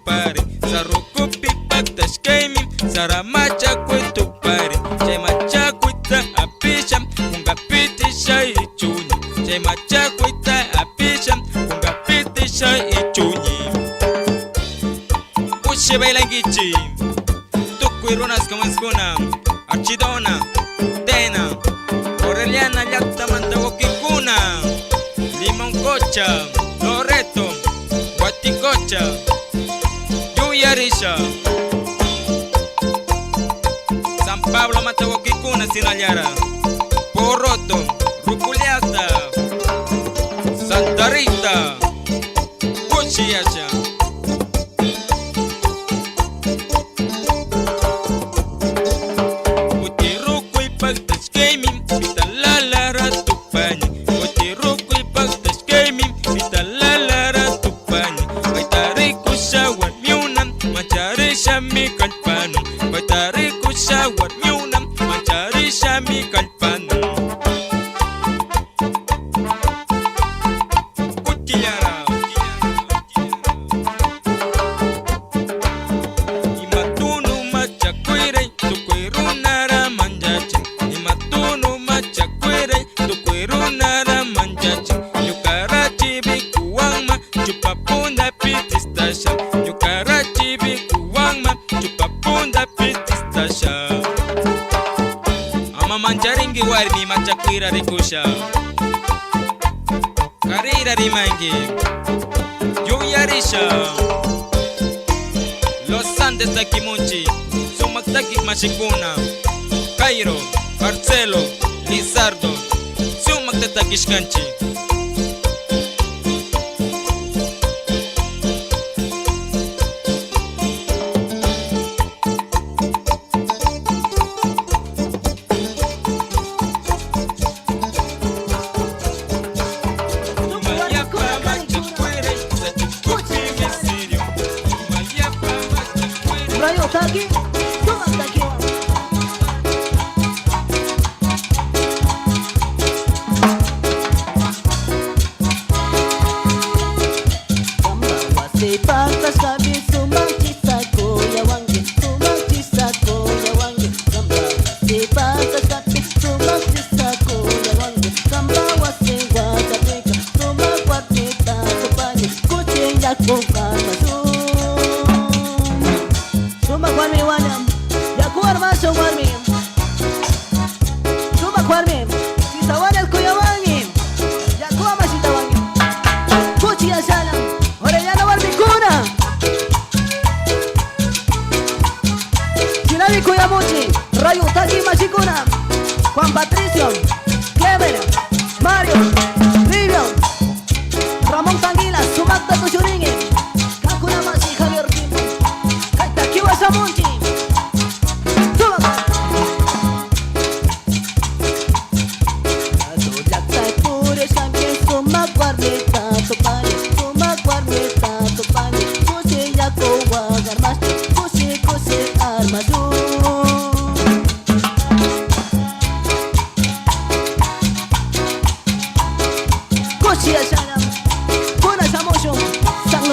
pare saruku pipak tas kaimi saramacha kwetu pare chay macha kwita apisham unga piti shay ichuni chay macha kwita apisham unga piti shay ichuni Ushe bailangichi Tukuirunas kamaskuna Archidona Tena Aureliana Llacta Mantawokikuna Limoncocha Loreto Guaticocha Yuyarisha San Pablo Matawokikuna Sinayara Poroto Ruculiata Santa Rita Cuchiacha Shami kalpano, batari ko siya wat myunam, manchari shami kalpano. Kutiyara, imatunu machakwire, tukwiru nara manjachin. Imatunu machakwire, tukwiru nara manjachin. Yukarachi bikuwangma, chupapunda pitistasha. Yukarachi bikuwangma, chupapunda pitistasha. Ama manjaringi warmi machakwira rikusha. Karira rimangi, yuyarisha. Los Andes takimunchi, sumaktaki mashikuna. Cairo, Marcelo, Lizardo, sumaktatakishkanchi. Rayo taki, toma taki. Wasi patas kami sumang kisako ya wangi, sumang kisako ya wangi. Wasi patas kami sumang kisako ya wangi, kamba wasi wadapika, sumang watita supani, kucing yakong kamasu. Suma kwarmi wanam, ya kuar masuk kwarmi. Suma kwarmi, kita wanel kuyawangi, ya kuar masih tawangi. Kuci asalam, orellana warmi kuna. Sinabi kuyamuchi, rayo taki masih kuna. Juan Patricio, Clever, Mario, Livio, Ramón Tanguila, sumakta tujuringi. Kakuna masih Javier Timbo. Samunti, toma. Ado jakta pures kami sumak warneta topani, sumak warneta topani. Kuse yako wagar mas, kuse armadu. Kuse asalam, kuna samosho, sang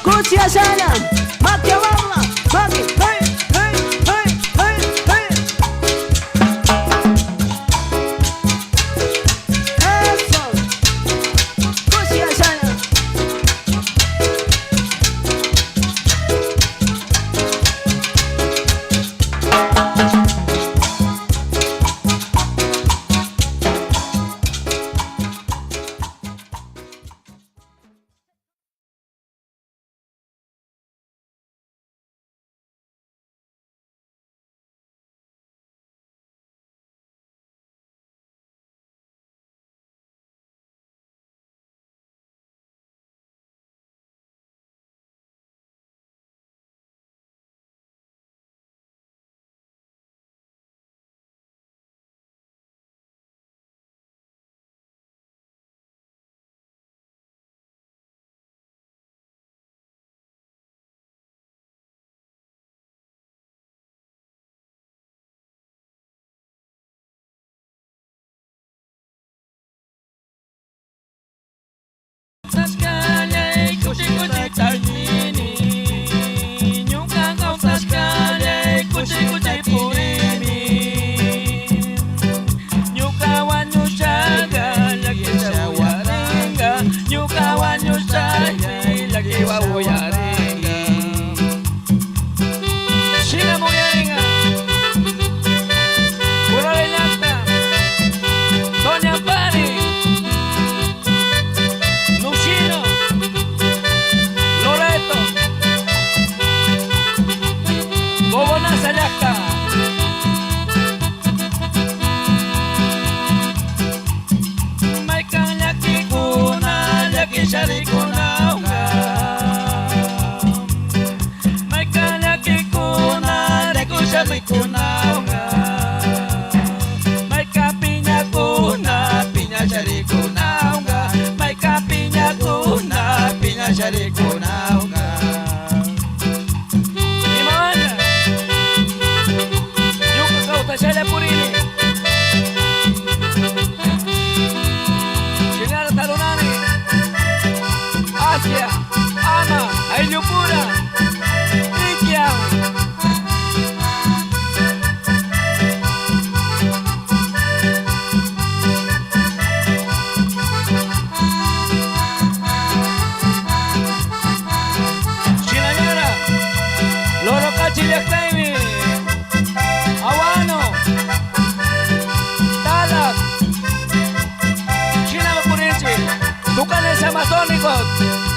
kucia sana, maki mama, maki, hey, hey, hey, hey, hey. Eso, kucia sana.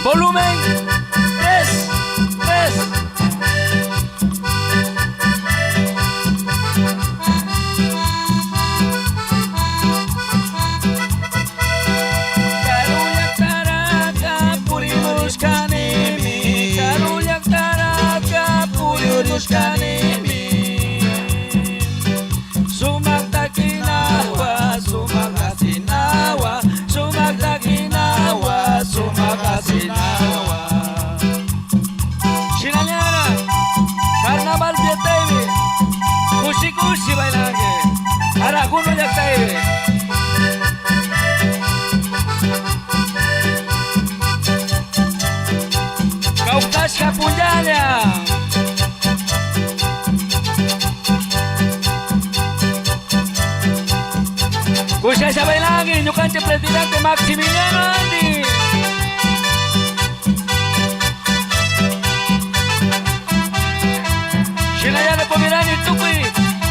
Volumen 3, 3. Karuyak taraka purimus kanimi, karuyak taraka purimus kanimi. Sumaktakinawa, sumakasinawa, sumaktakinawa, sumakasinawa. Shinanyana, Carnaval Pieteve, Kushi Kushi bailange, Araguno Yakteve. Kaukashka Punyanya. Kusha bailange, Ñukanchi presidente Maximiliano Andi. Shinayana Pomerani Tupi,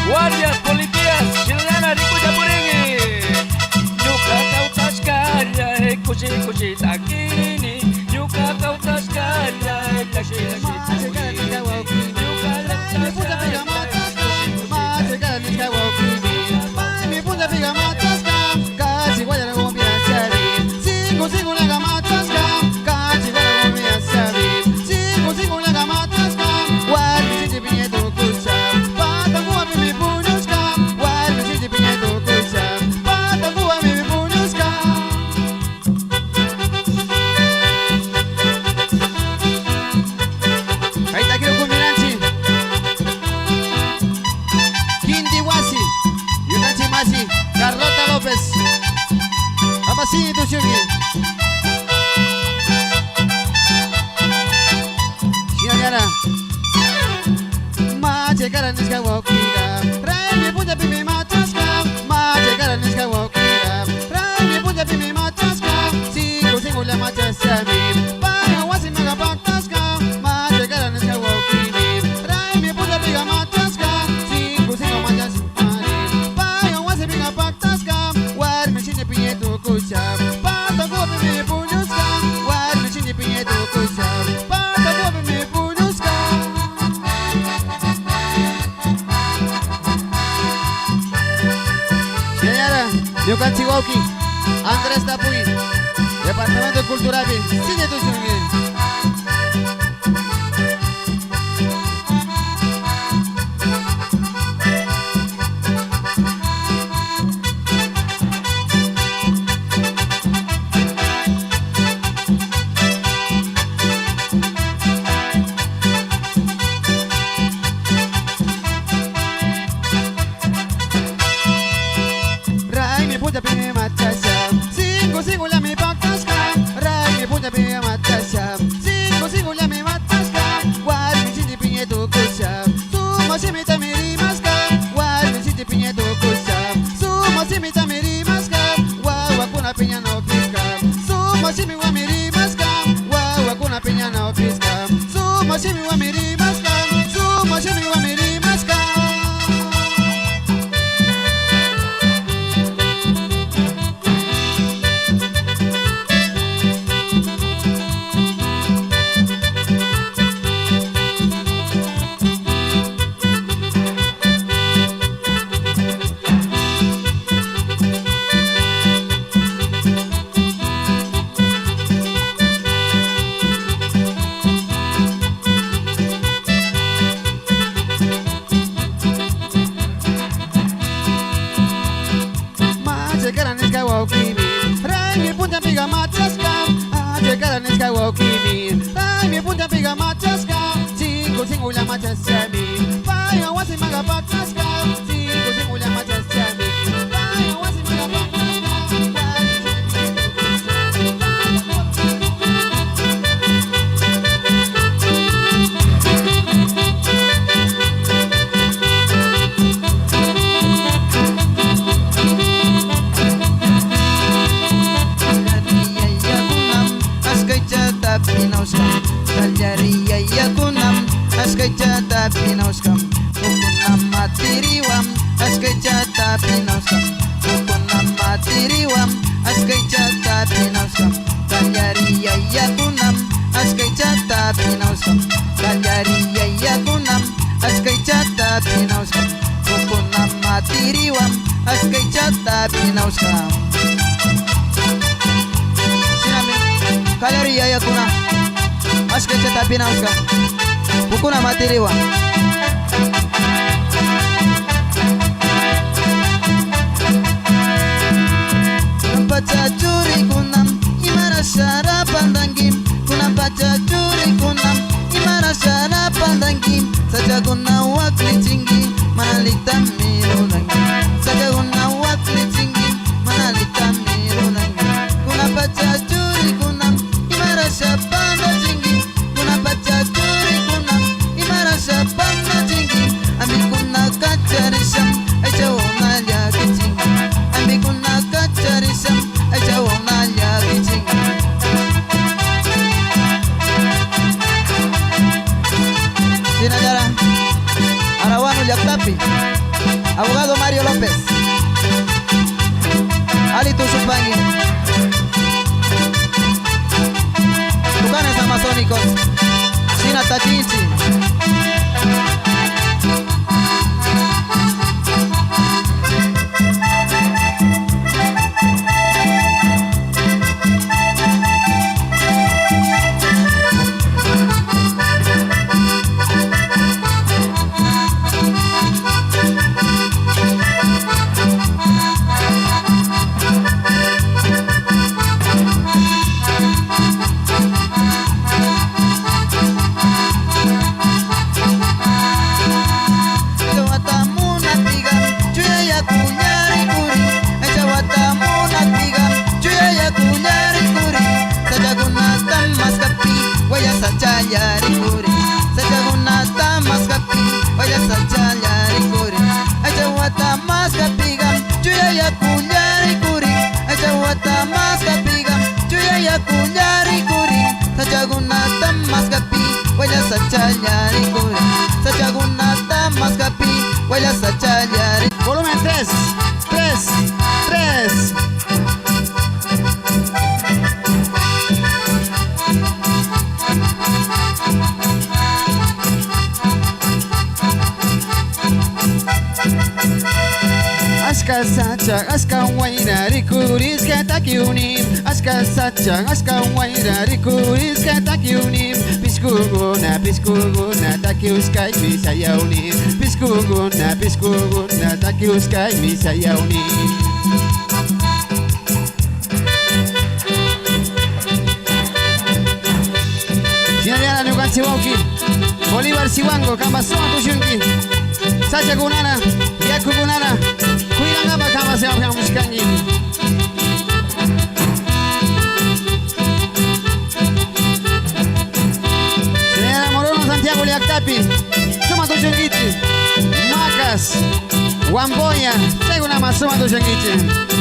guardias, policías, Shinayana Riku Chapuringi. Ñuka Kautashkaya, Kushi Kushi Takini, Ñuka Kautashkaya, Kushi Kushi Takini. Ñuka Kautashkaya, Mache karanis kawokiga Rai mi punya pimi machaska Mache karanis kawokiga Rai mi punya pimi machaska Sigo singo la machasa mi Paga wasi mega paktaska Mache karanis kawokiga Rai mi punya piga machaska Sigo singo machasa mi Paga wasi mega paktaska War me chine piñeto kucha Pata gobe me puñuska War me chine piñeto kucha Pata gobe me puñuska Señora, Yukan Chihuauki, Andrés Tapuy, Departamento Cultural, Cine Tuxungui. Rai mi punya pime matasa, singo la mi paktaska. Rai mi punya pime matasa, singo la mi mataska. War mi sindi piñe tu kusa, sumo si mi tamiri maska. War mi sindi piñe tu kusa, sumo si mi tamiri maska. Wawa kuna piña no pisca, sumo si mi wamiri maska. Wawa kuna piña no pisca, sumo si mi wamiri maska. Sumo si mi wamiri maska. Karanis kawokimi, Rai mi punta piga machaska. Karanis kawokimi, Rai mi punta piga machaska. Singo la machasami, Pai awasi maga pataska. Singo la machasami, Pai awasi maga pataska. Kaljaria yakunam askaichata pinauskam ukunam matiriwam askaichata pinauskam ukunam matiriwam askaichata pinauskam Kaljaria yakunam askaichata pinauskam Kaljaria yakunam askaichata pinauskam ukunam matiriwam askaichata pinauskam Sinami Kaljaria yakunam askaichata pinauskam ukuna matiriwa Baca curi kunam imara syara pandangim Kunam baca curi kunam imara syara pandangim Saja guna wakli tinggi manalita mirunangi Saja guna wakli tinggi manalita mirunangi Kunam baca curi kunam imara syara pandangim Kunam baca curi kunam imara syara pandangim Ambil kuna kacarisam aja wonalya kicingi Ambil kuna kacarisam aja wonalya kicingi Sinajara Arawanu Yaktapi Abogado Mario López Ali Tusupangi Tucanes Amazónicos Sina Tachinchi kunyari kuri sajaguna tamas kapi wala sachayari kuri sajaguna tamas kapi wala sachayari. Volumen 3, 3, 3. Aska sacha, aska waina, rikuris que takiunim. Aska sacha, aska waina, rikuris que takiunim. Piskuguna, piskuguna, takiuskai misayaunim. Piskuguna, piskuguna, takiuskai misayaunim. Sinayana Nukan Siwauki, Bolívar Siwango, Kambasoma Tushunki, Sacha Gunana, Yaku Gunana, Kuirangaba Kambasama Muskangi. Sinayana Morono Santiago Liaktapi, Soma Tushungiti, Macas, Wamboya, Segunama Soma Tushungiti.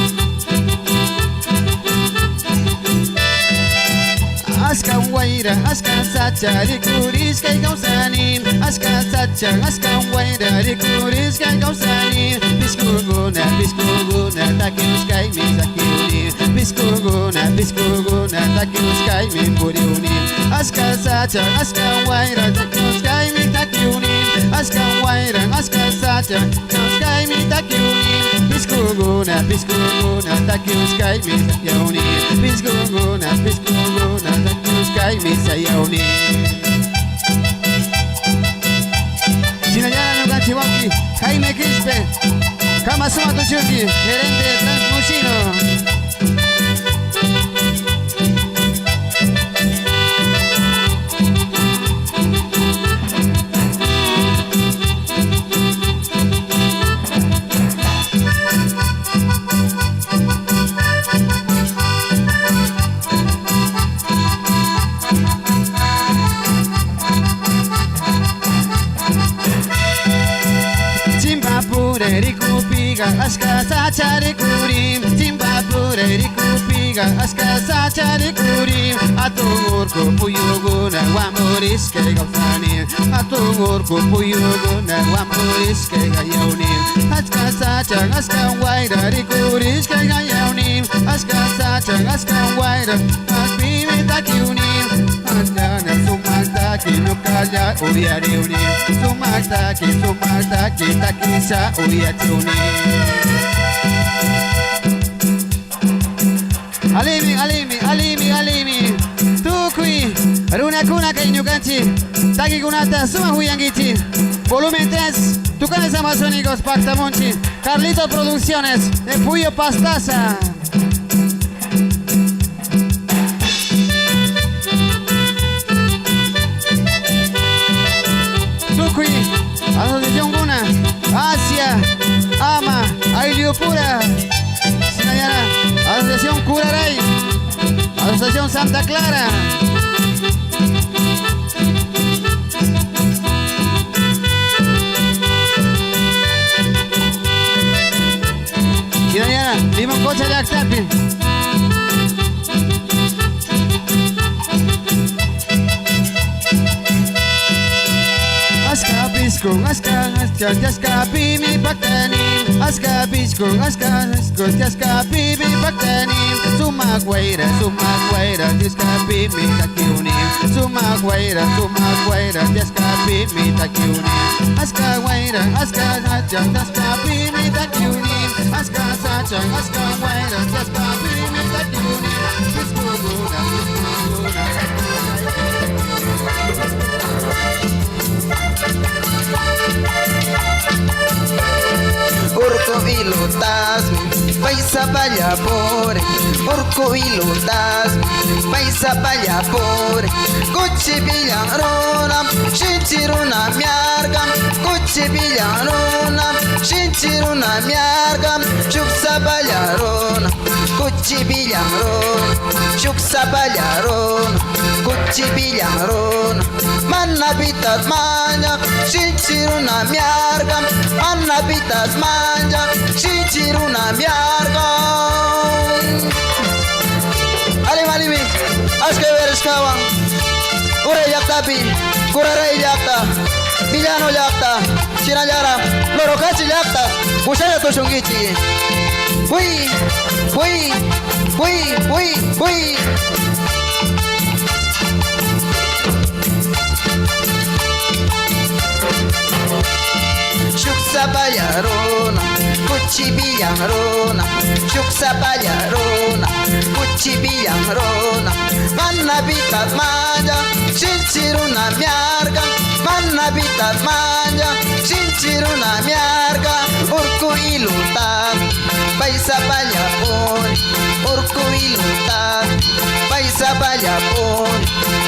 Aska waira, aska sacha, rikuris kai kausanin. Aska sacha, aska waira, rikuris kai kausanin. Piskuguna, piskuguna, takius kai misakiunin. Piskuguna, piskuguna, takius kai mimpuriunin. Aska sacha, aska waira, takius kai mitakiunin. Aska waira, aska sacha, takius kai mitakiunin. Piskuguna, piskuguna, takius kai misakiunin. Piskuguna, piskuguna, Kai misayauni. Sinayana Nukan Siwauki, Jaime Quispe, Kamasuma Tushunki, gerente de Transmusino. Aska sacha rikurim, Zimbabwe rikupiga. Aska sacha rikurim, atungurku puyuguna, wamuris ke gausanin. Atungurku puyuguna, wamuris ke gayaunin. Aska sacha, aska waira rikuris ke gayaunin. Aska sacha, aska waira, aspimi takiunin. Andana sumataki nukaya uyariunin. Sumataki takisa uyatunin. Alimi, alimi, alimi, alimi. Tukui, Runa Kuna Kainyukanchi, Taki Kunata, Suma Huyangiti. Volumen 3, Tucanes Amazónicos, Pactamonchi. Carlito Producciones, de Puyo Pastaza. Tukui, Asociación Guna, Asia, Ama, Ailiopura. Sinayana, Asociación Curaray, Asociación Santa Clara. Sinayana, Limón Cocha de Actapi. Aska pisco, aska pimi baktanin. Aska pisco, aska pimi baktanin. Suma guaira, aska pimi takiunin. Suma guaira, aska pimi takiunin. Aska guaira, aska pimi takiunin. Aska sacha, aska guaira, aska pimi takiunin. Piskuguna, Urco vilutas, paisa paya pore. Urco vilutas, paisa paya pore. Kuchi pillarona, shinchiruna miargam. Kuchi pillarona, shinchiruna miargam. Chuksa payarona, kuchi pillarona. Chuksa payarona, kuchi pillarona. Manna pitas manja, shinchiruna miargam. Manna pitas manja, shinchiruna miargam. Alimi, alimi. Aske veres kawan. Ure yaktapi, kurare yakta, villano yakta, sinayara, loro kachi yakta, bushaya to shungichi. Hui, hui, hui, hui, hui. Shuksa bayarona, kuchi biyangrona, shuksa bayarona, kuchi biyangrona. Manna bitat manja, shinchiruna miarga, manna bitat manja, shinchiruna miarga, urku ilutat, paisa bayapon, urku ilutat, paisa bayapon,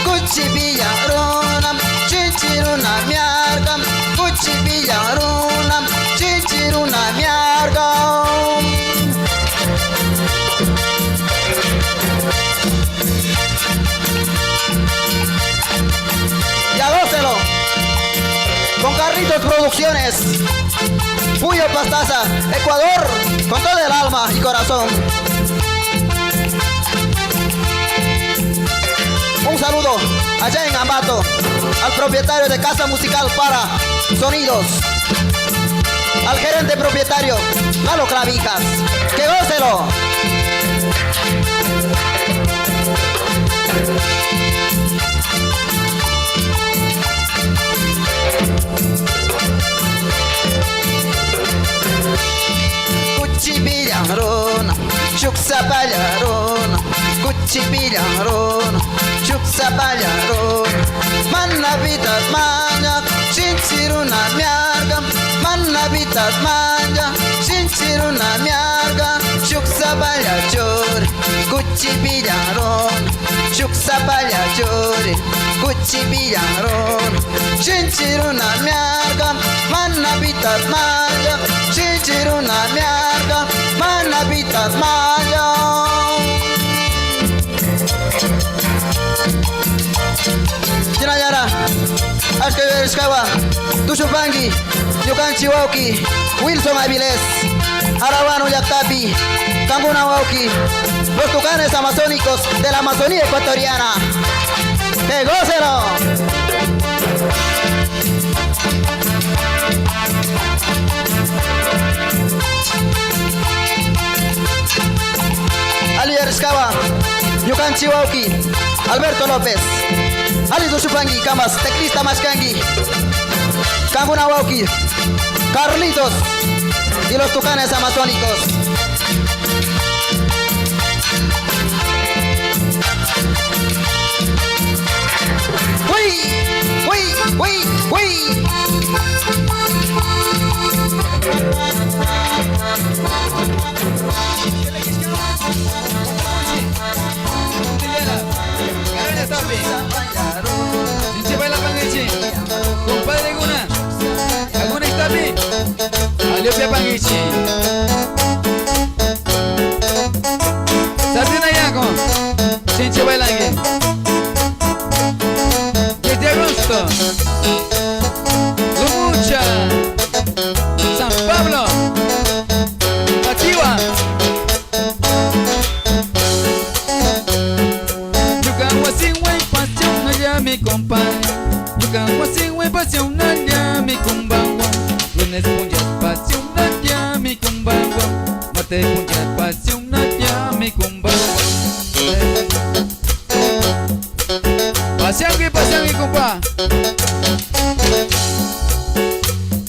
kuchi biyangrona, shinchiruna miarga, kuchi biyangrona, shinchiruna miarga. Ya gócelo con Carlitos Producciones, Puyo Pastaza, Ecuador, con todo el alma y corazón. Un saludo allá en Ambato al propietario de Casa Musical para Sonidos, al gerente propietario Lalo Clavijas. ¡Que gócelo! Kuchi biyangrona, shuksa bayarona, kuchi biyangrona, shuksa bayarona. Manna bitat manja, shinchiruna miarga, manna bitat manja, shinchiruna miarga, shuksa bayachore, kuchi biyangrona, shuksa bayachore, kuchi biyangrona, shinchiruna miarga, manna bitat manja, shinchiruna miarga, manna bitat manja. Jinayara, Aske Veriskawa, Tushupangi, Yukan Chiwauki, Wilson Aviles, Arawano Yaktapi, Kambuna Wauki, los tucanes amazónicos de la Amazonía ecuatoriana. ¡Que gócelo! Ali Veriskawa, Yukan Chiwauki, Alberto López, Ali Tushupangi, Camas, Teclista Mashkangi, Kambuna Wauki, Carlitos y los tucanes amazónicos. ¡Uy! ¡Uy! ¡Uy! ¡Uy! Sinche baila pangichi, compadre Guna, Aguna Itapi, Aliopia pangichi. Sabrina Yaco, Sinche baila aquí. 10 de agosto, Lucha, San Pablo, Activa. Mi compadre, yo canto así, güey, pasión, allá mi cumbagua. Lunes puñas, pasión, allá mi cumbagua. Mate puñas, pasión, allá mi cumbagua. Pasión, mi compa.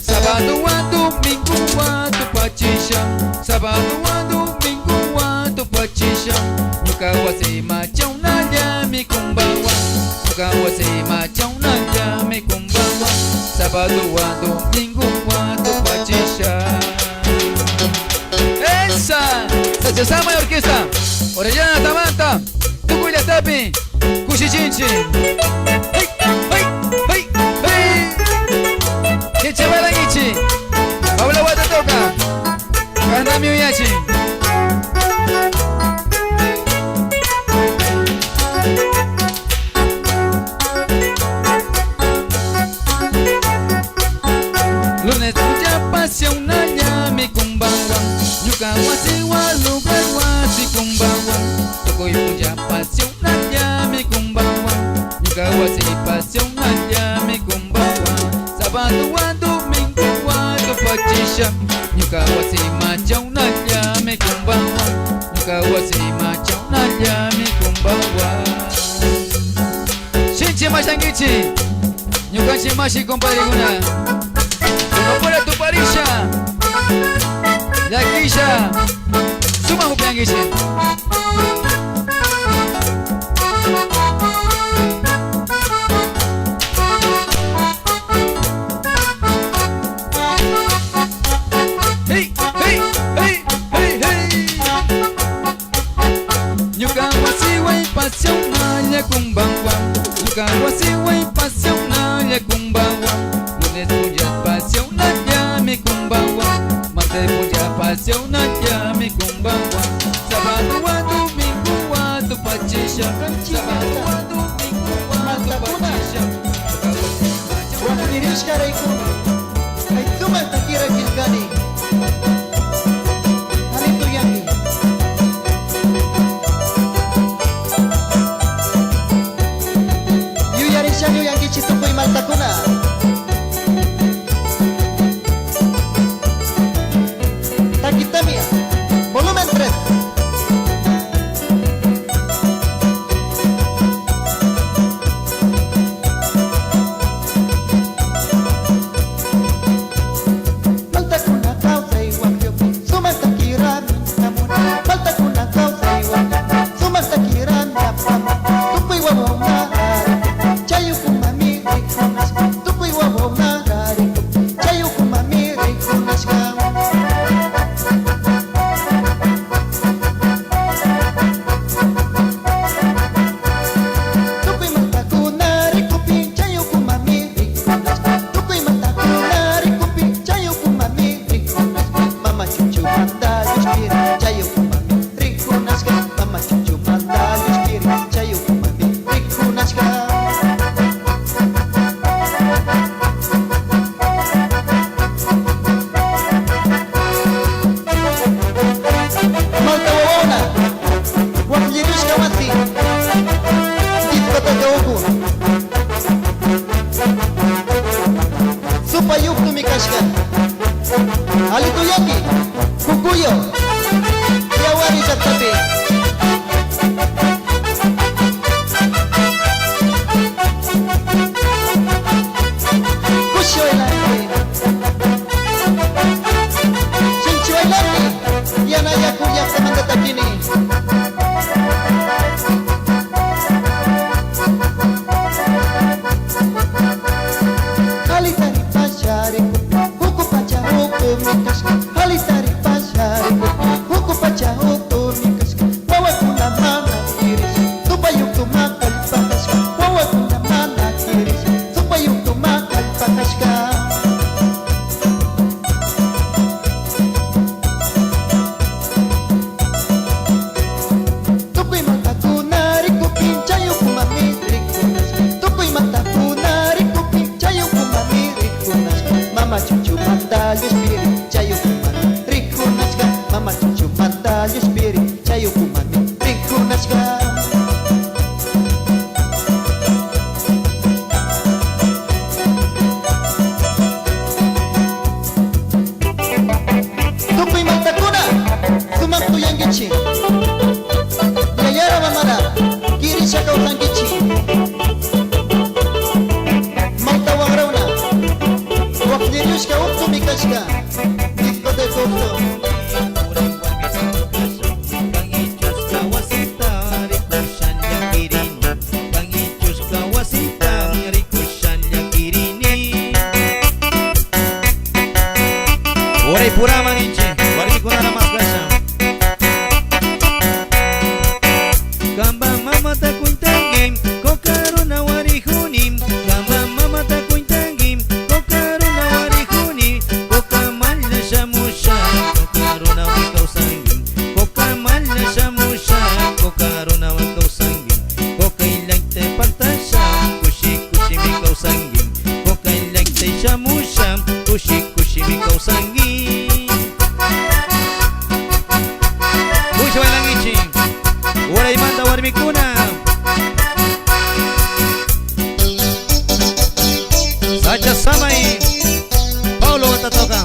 Sábado a domingo a tu pachisha. Sábado a domingo a tu pachisha. Yo canto así, machón, allá mi cumbagua. Kawase macam nanya me kumbawa Sabado a domingo a tu pachisha. Esa Sacha Sama y Orquesta Orellana Tamanta Tucuya Tapi Cuchichinchi. Hey, hey, hey, hey. Chiche Balangichi Paula Guata toca Gana mi uyachi. Lunes puja pasión nanya mi kumbangwa Yuka wasi walu karwa pachisha Nyuka wasima chauna llame kumbawa Nyuka wasima chauna llame kumbawa Shinchi mashangichi Nyuka shimashi compadre guna Uno fuera tu parisha La quilla Suma hupiangichi Wasiwai pasionalnya kumbawa Lunes punya pasionalnya mi kumbawa Martes punya pasionalnya mi kumbawa Sabado a domingo a tu pachisha Sabado a domingo a tu pachisha Waktu diri sekarang itu ay cuma tak kira kilgani Hal itu yang ini Siya yang kicito ko'y malta ko na Takitami volumen 3 Malta ko na kau sa iwag yun Sumasta kirami namun Malta ko na kau sa iwag yun Sumasta kirami namun Tupoy wawong na Chayo kumami rikunas Tupoy wawong na rariku Chayo kumami rikunas ka Tupoy mata ko na rikupi Chayo kumami rikunas Tupoy mata ko na rikupi Chayo kumami rikunas Mama cucu mata yuspiri Chayo kumami rikunas ka Mama cucu mata yuspiri Chayo kumami rikunas ka Maltawawona Waklirus kawati Dit kata kawakun Supayuk tumikaskan Halito yaki Kukuyo Yawari sa tabi Kusyoy laki Sinchoy laki Yan ay akuyak sa mandatakini Halitari pasyari Huku pacha huku mikas Halitari pasyari Huku pacha huku mikas Wawa kuna mana kiris Supayuk tumakal pakas Wawa kuna mana kiris Supayuk tumakal pakas ka Tukoy mata ko na rikupin Chayo kumami rikunas Tukoy mata ko na rikupin Chayo kumami rikunas Mama cucu mata yuspiri Chayo kumami rikunas ka Mama cucu mata yuspiri Chayo kumami rikunas ka Tukoy mata ko na Sumakto yang gichi Yayara mamara Kiri siya kau sang gichi Magtawang raw na Waklirius ka tumikas ka Dito de kokto Oray pura maniche, wargi kunara mas gasa. Gamba mama ta kuintangim, kokaruna wari hunim. Gamba mama ta kuintangim, kokaruna wari hunim. Kokamal na shamusha, kokaruna wikau sangim. Kokamal na shamusha, kokaruna wikau sangim. Kokailang te pantasha, kushi kushi mikau sangim. Kokailang te shamusha, kushi kushi mikau sangim. Oray manda warmikuna Sacha Samay Paulo Tatoka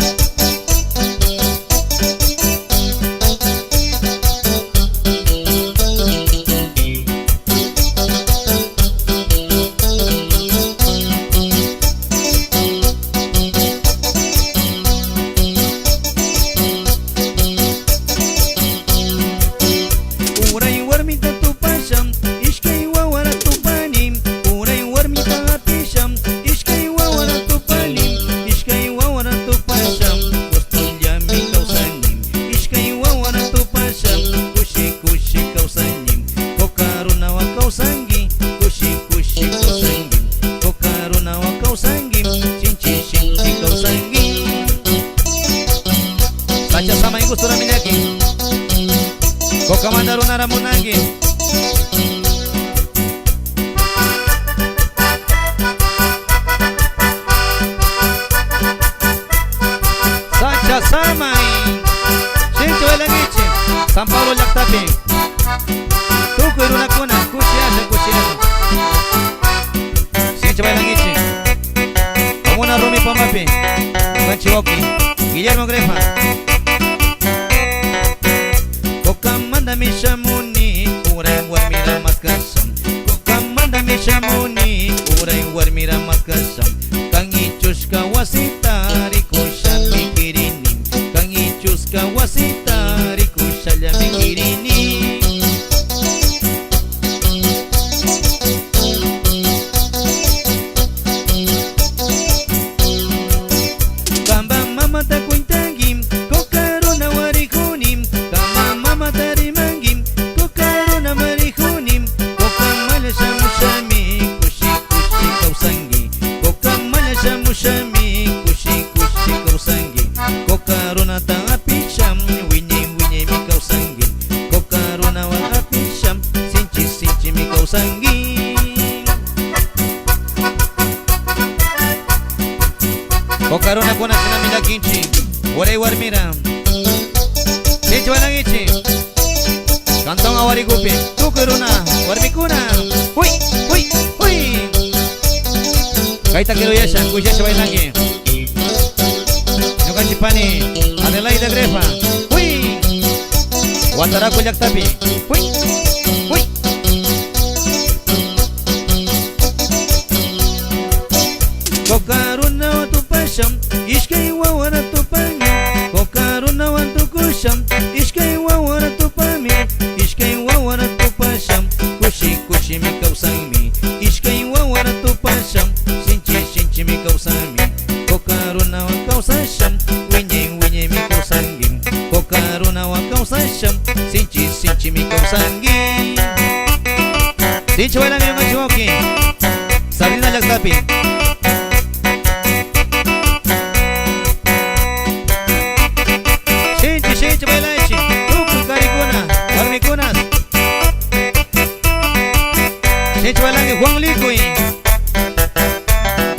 kausangi, sinchi sinchi kausangi. Sacha sama ingus turaminaki, koka mandaruna ramunagi. Sacha sama sinchi walangichi, San Paulo Llactapi. Tuku iruna kuna, kuchiasa kuchiasa. Sinchi walangichi, Omuna Rumi Pamapi, Panchiwoki, Guillermo Grefa. Kokamanda mishamuni, uray warmira matkasam. Kokamanda mishamuni, uray warmira matkasam. Kangichuska wasita rikusha mikirini. Kangichuska wasita rikusha mikirini. Kamba mama takuintangim, kokaruna warihunim. Kamba mama tarimangim, kokaruna warihunim. Kokamala shamushami, kushi kushi kausangi. Kokamala shamushami, kushi kushi kausangi. Kokaruna taapisham, winye winye mi kausangi. Kokaruna waapisham, sinchi sinchi mi kausangi. Kokaruna kuna sinamila kinchi, waray warmira. Sinchi walangichi, kantong awari gupi. Tukuruna, warmikuna. Hui, hui, hui. Kaita kiruyasha, kushasha wailangi. Nyukan Chipani, Adelaida Grefa. Hui. Wataraku Llactapi. Hui, hui. Kokaruna watu pasham, ishkai wawara tu pami. Kokaruna watu kusham, ishkai wawara tu pami. Ishkai wawara tu pasham, kushi kushi mi kausangi. Ishkai wawara tu pasham, sinchi sinchi mi kausangi. Kokaruna wa kausasham, winye winye mi kausangi. Kokaruna wa kausasham, sinchi sinchi mi kausangi. Sinchi wala mi machiwoki, Sabrina Llactapi. Sinchi sinchi bailachi, tuku karikuna, warmikunas. Sinchi bailangi Juan Likui.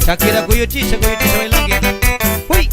Shakira kuyuchisha bailangi. Hui.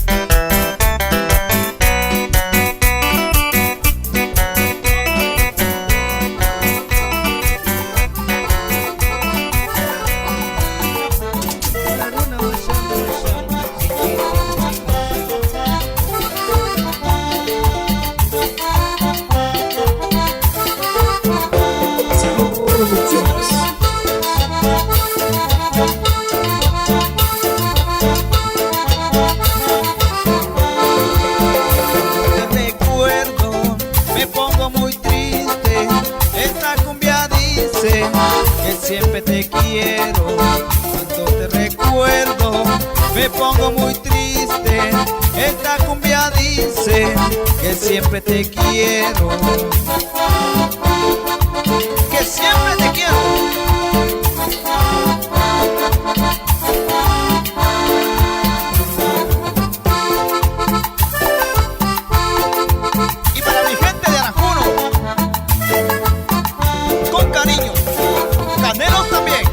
Te recuerdo, me pongo muy triste. Esta cumbia dice que siempre te quiero. Cuando te recuerdo, me pongo muy triste. Esta cumbia dice que siempre te quiero. Que siempre te quiero. Y para mi gente de Arajuno, con cariño, Canelos también.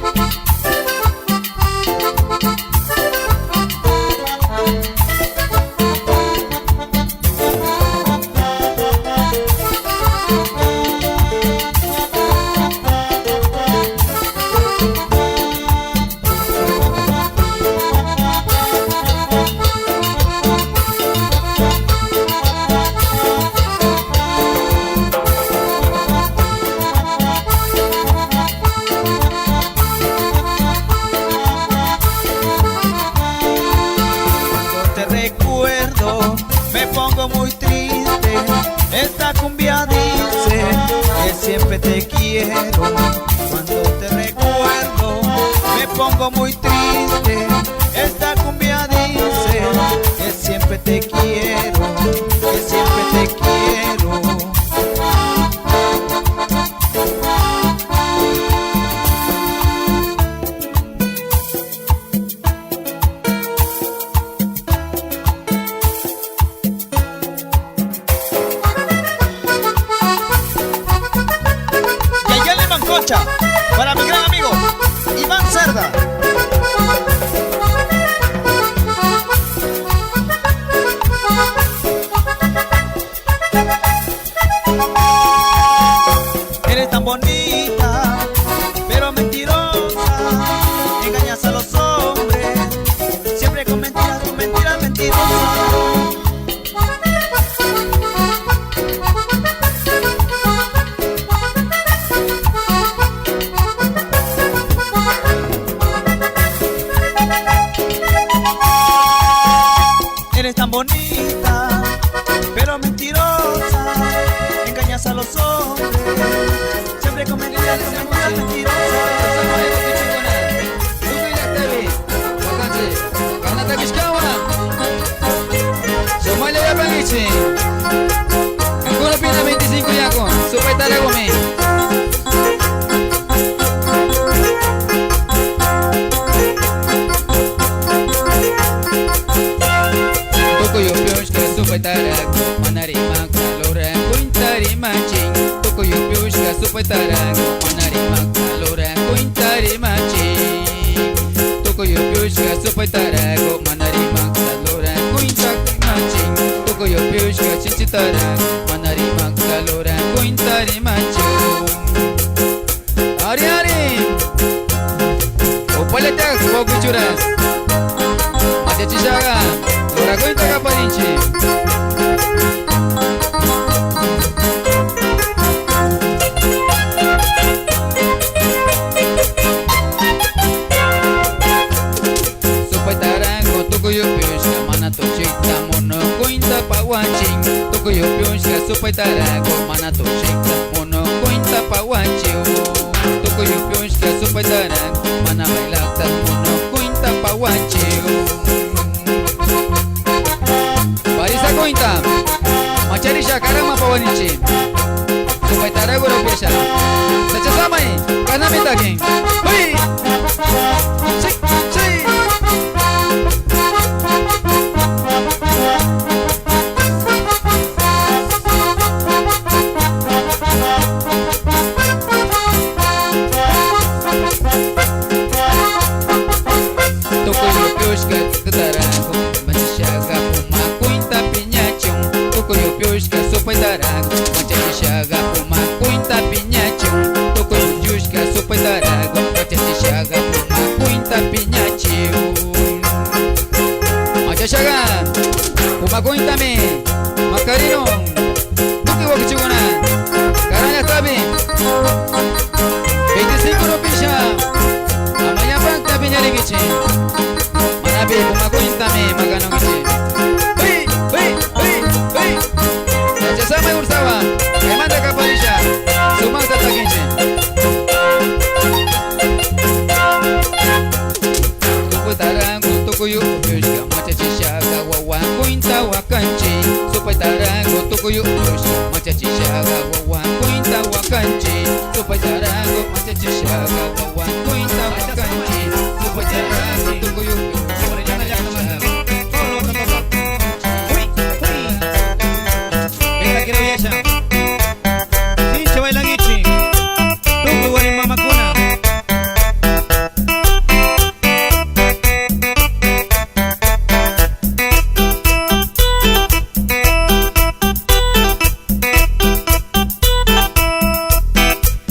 Esta cumbia dice que siempre te quiero. Cuando te recuerdo me pongo muy triste. Esta cumbia dice que siempre te quiero, que siempre te quiero. bonita, pero mentirosa, engañas a los hombres, siempre con mentiras, mentirosa. Somalia ya pangichi. Angkolo pina 25 yako. Supaya tara gome. Toko yo pios ka supaya tara manari mak lora kuintari mancing. Toko yo pios ka supaya tara manari mak lora kuintari mancing. Toko yo pios ka supaya tara manari mak lora kuintari mancing. Toko yo pios ka chichitara manari mak lora kuintari mancing. Ari ari. Opaletak boku churas. Mate chishaga lora kuinta kaparinchi. Tukuyo piushka supay tarago mana tushikta mono kuinta pawachiu. Tukuyo piushka supay tarago mana bailakta mono kuinta pawachiu. Parisa kuinta macharisha karama pawanichi. Supay tarago ropisha. Sacha samay kanami tagin. Hui! Chik chik. Supay tarago, machishaga puma kuinta piñachum. Toko yushka supay tarago, machishaga puma kuinta piñachum. Machishaga puma kuinta me, macarino. Tuki wakichuguna, karanya tabi. 25 rupisha, amaya panta piñarigichi. Manabi puma kuinta me, maganongichi. Sama ursawa, manda kaparisha, sumata takinche. Supay tarango tukuyo yushka machachishaga wawa kuinta wakanchi. Supay tarango tukuyo yushka machachishaga wawa kuinta wakanchi. Supay tarango machachishaga wawa kuinta wakanchi. Supay tarango tukuyo Sincha bailangichi, tuku wari mama kuna.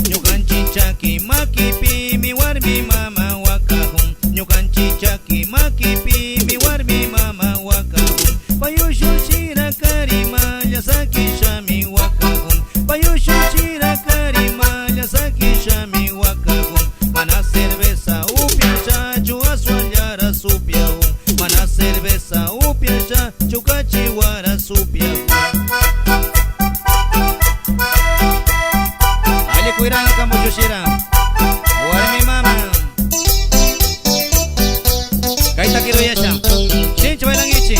Nyukanchi chaki maki pi mi warmi mama wakahum. Nyukanchi chaki maki pi mi warmi mama wakahum. Payushu shira karima yasaki shami wakahum. Payushu shira karima yasaki shami wakahum. Mana cerveza upia sha chuaswanyara supiahum. Mana cerveza upia sha chukachiwara supiahum. Ali kuirang kamu shira warmi mama. Kaita kiro yasha. Sincha bailangichi.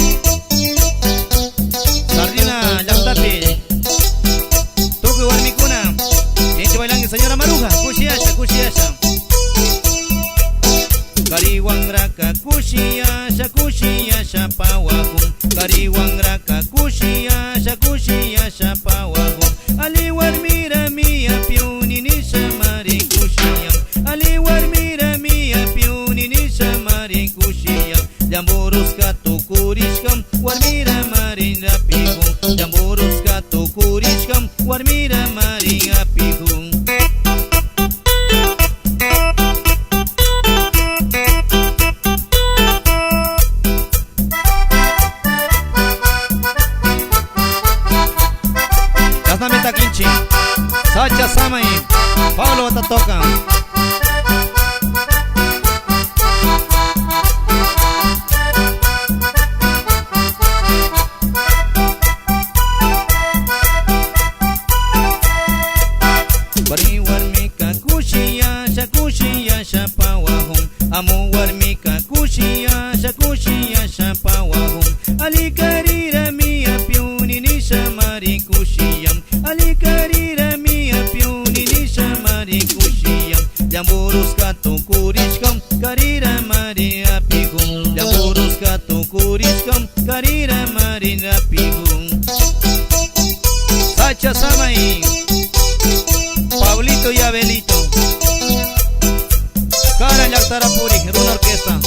Sardina Llaptapi. Tuku warmikuna. Sincha bailangi señora Maruja. Kushiyasha, kushiyasha. Kariwangraka kushiyasha, kushiyasha pawahum. Kariwangraka kushiyasha, kushiyasha pawahum. Ali warmira mia piuni nisha mari kushiyam. Ali warmira mia piuni nisha mari kushiyam. Jamburuska tukurishkam warmira marinda pihum. Jamburuska tukurishkam warmira marinda pihum. Kasnamita kinchi, Sacha Samay, Paulo Watatoka. ya shapawahum alikarira mia piuni ni shamari kushiyam alikarira mia piuni ni shamari kushiyam jamburus kato kurishkam karira mari apigum jamburus kato kurishkam karira mari apigum Sacha Samay Pablito y Abelito Cara Yactarapuri, una orquesta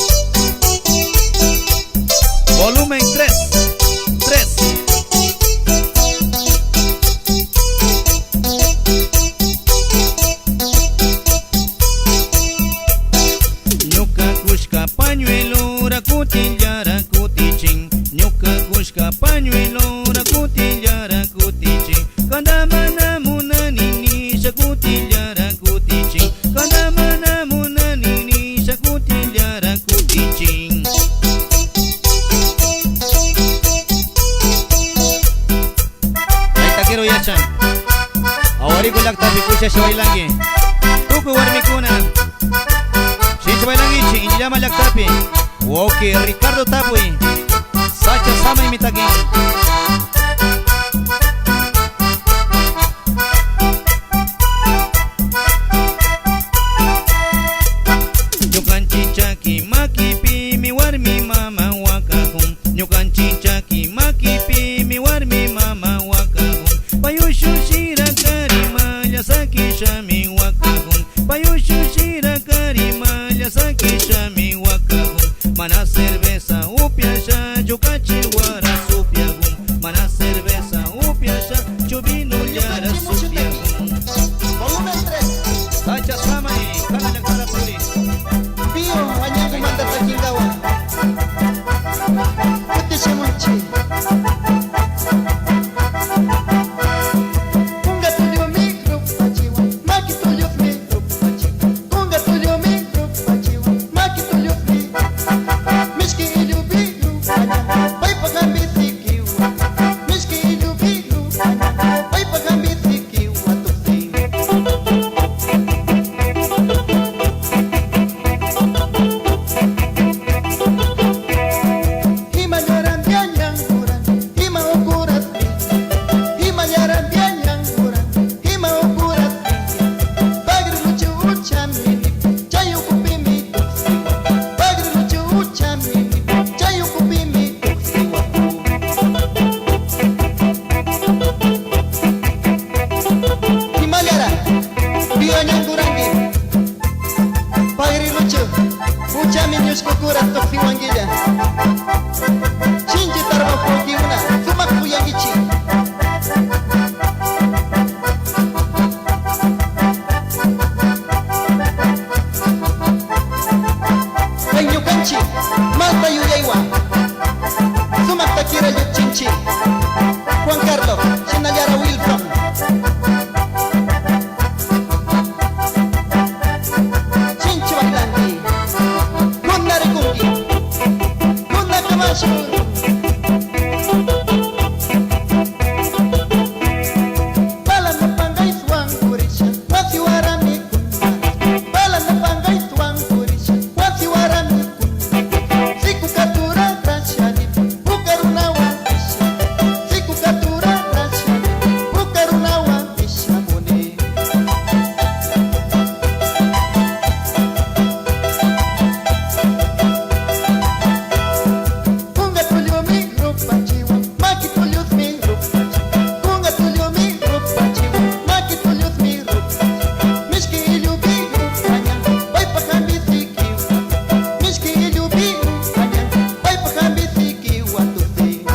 Volumen 3 Ñuka kushka pañuelo rakutillara kutichin Ñuka kushka pañuelo rakutillara kutichin Kada mana munani ni shakutillara kutichin Kada mana munani ni shakutillara kutichin Ay taquero yachan Awarigo laktapi kusha shawailangi Tuku warmikuna Shincha bailangichi inilama laktapi Woke Ricardo Tapui Sacha Sama imitagin Nyukan chichaki makipi mi warmi mama wakahum Nyukan chichaki makipi mi warmi mama wakahum Payushu shira karima yasaki shami wakahum Payushu shira karima yasaki shami wakahum Mana cerveza upiasha yukachi wara supiagum Mana cerveza upiasha chubino yara supiagum Volumen 3 Sacha Samay Kana Yactarapuri Pio Wanyangu Manda Pakingawa Pute Shamunchi Kunga tulio micro pachiwa Maki tulio micro pachiwa Kunga tulio micro pachiwa Maki tulio micro Mishki ilio biru Pai pagambi thikiwa Mishki ilio biru Pai pagambi thikiwa tufi Hima nyaran bianyang kuran Hima ukurat Hima nyaran bianyang kuran Hima ukurat Bagri lucu ucam ini Cayu kupimi tuksiwa Bagri lucu ucam ini Cayu kupimi tuksiwa Hima nyaran bianyang kurangi Bagri lucu ucam ini kukurat tuksiwangila Shinji tarba una sumak kuyangichi Kanyukanchi mata yuyaiwa sumak takira yuchinchi Juan Carlos Shinayara Wilson Shinchi Bailangi Kunna Rikungi Kunna Kamashuru Bala na pangay tuwang kurisya Wati warami kunna Bala na pangay tuwang kurisya Wati warami kunna Siku katura grasyani Bukarunawa isya Siku katura grasyani Bukarunawa isya muni Kunga tulio micro pachiwa Maki tulio micro pachiwa Kunga tulio micro pachiwa Maki tulio micro pachiwa Mishki ilio biru kanya Pai pakambi thikiwa Mishki ilio biru kanya Pai pakambi thikiwa tuthi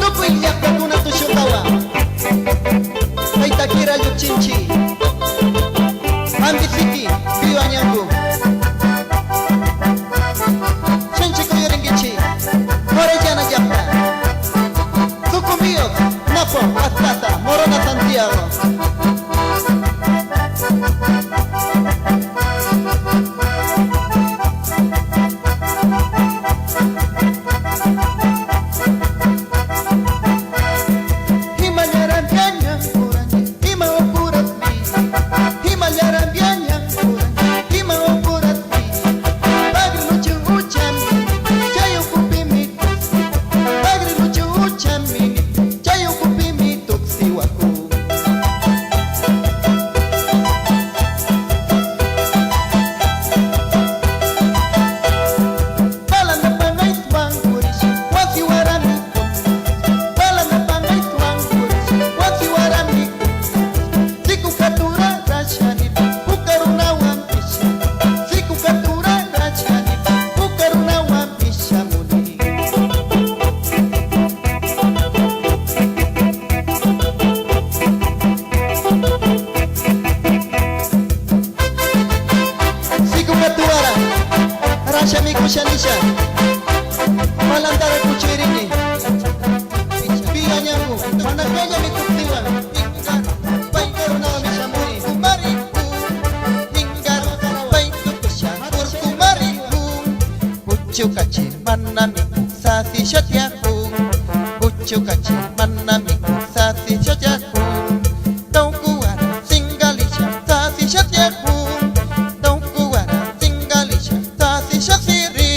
Tuku iliaka kuna tushotawa Aitakira yuchinchi Ambisiki Pio Anyangu Chinchi kuyoringichi Morejana Yapta Tukumbio Napo Atlata Morona Santiago Hima nyaran bianyang kuran Hima kushanisha malantara kuchirini biganyamu manakaya mikutiwa ingkar baikor na mishamuri kumari ingkar baikor kushakur kumari ucu kaci manamiku sasi syatyaku ucu kaci manamiku sasi syatyaku tau kuara singgalisha sasi syatyaku tau kuara singgalisha sasi syatiri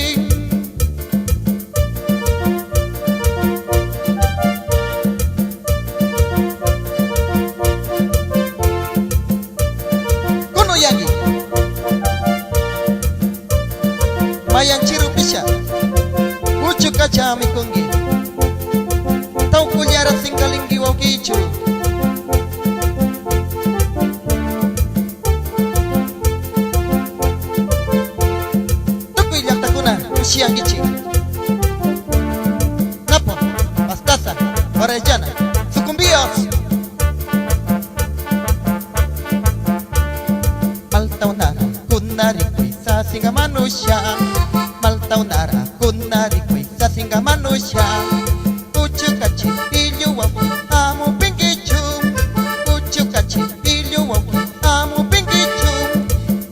kuno yagi mayang ciru pisah ucu kaca mikungi tau kuliara singgalinggi wakicu tuku ilyak takuna usiang gici napa pastasa orejana sukumbios maltaunara kunari kuisa singa manusia maltaunara kunari kuisa singa manusia ucu kaci pilyu wapi amu pinggicu ucu kaci pilyu wapi amu pinggicu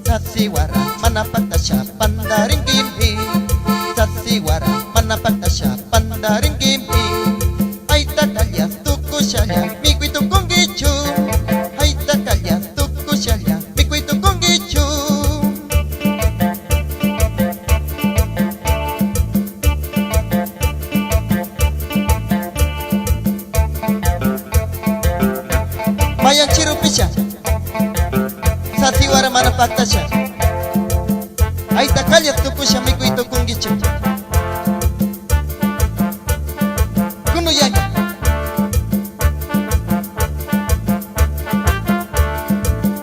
sasiwara manapatasya pandaring gimpi sasiwara manapatasya pandaring gimpi ay takalya tuku syalya mikwi tukung gicu ay takalya tuku syalya mikwi tukung gicu mayang ciru pisah sasiwara manapatasya ay takalya tuku syalya mikwi tukung gicu kuno yagi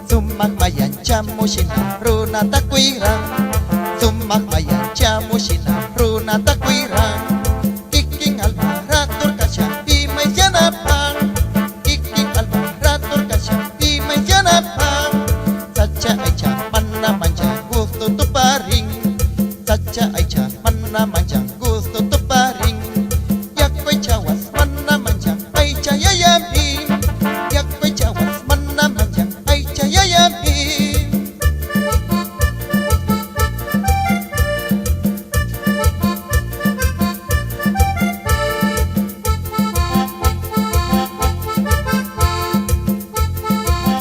sumak mayan jamu sina runa takwirang sumak mayan jamu sina runa takwirang kiking almaratur kasya imay janapang kiking almaratur kasya imay janapang sacha ay jaman na manjang gusto tuparing sacha ay jaman na manjang gusto tuparing yakoy cawas man na manjang ay cayayami yakoy cawas man na manjang ay cayayami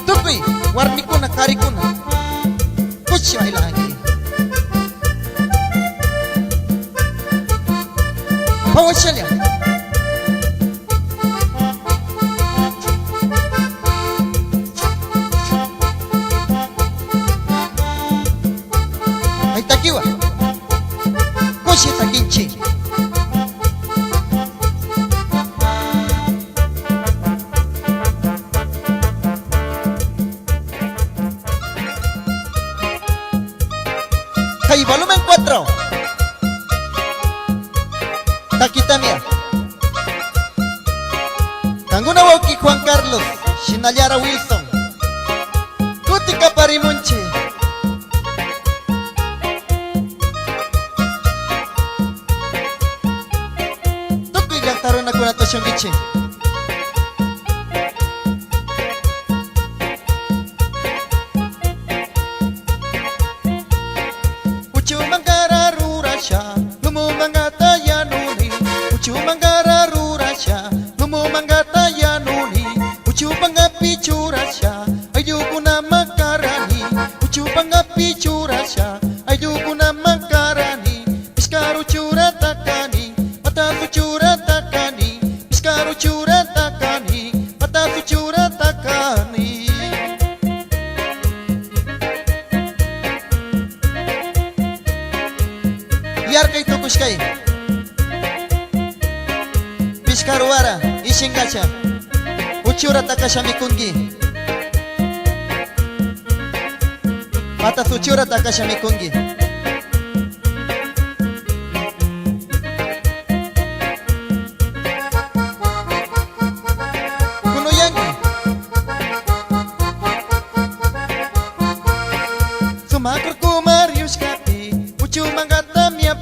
tukoy warni ko na kari ko na kusya ay lagi pawasya ay takiwa kusya takinchi kay volumen 4 takita mia Kanguna Wauki Juan Carlos Shinayara Wilson Kutika Parimunchi Tuku yang taruna kuna to shongichi Uchu mangara rurasha Lumu mangata yanuni Uchu mangara rurasha Lumu mangata yanuni Uchu pangapi curasha Ayukuna makarani Uchu pangapi curasha Ayukuna makarani Piskaru curatakani Matasu curatakani Piskaru curatakani Matasu curatakani Biar kay tukus kay Piskaruara Ishingacha Uchura takasha mikungi Mata suchura takasha mikungi Kuno yangi Sumakar kumarius kati Uchu mangata mia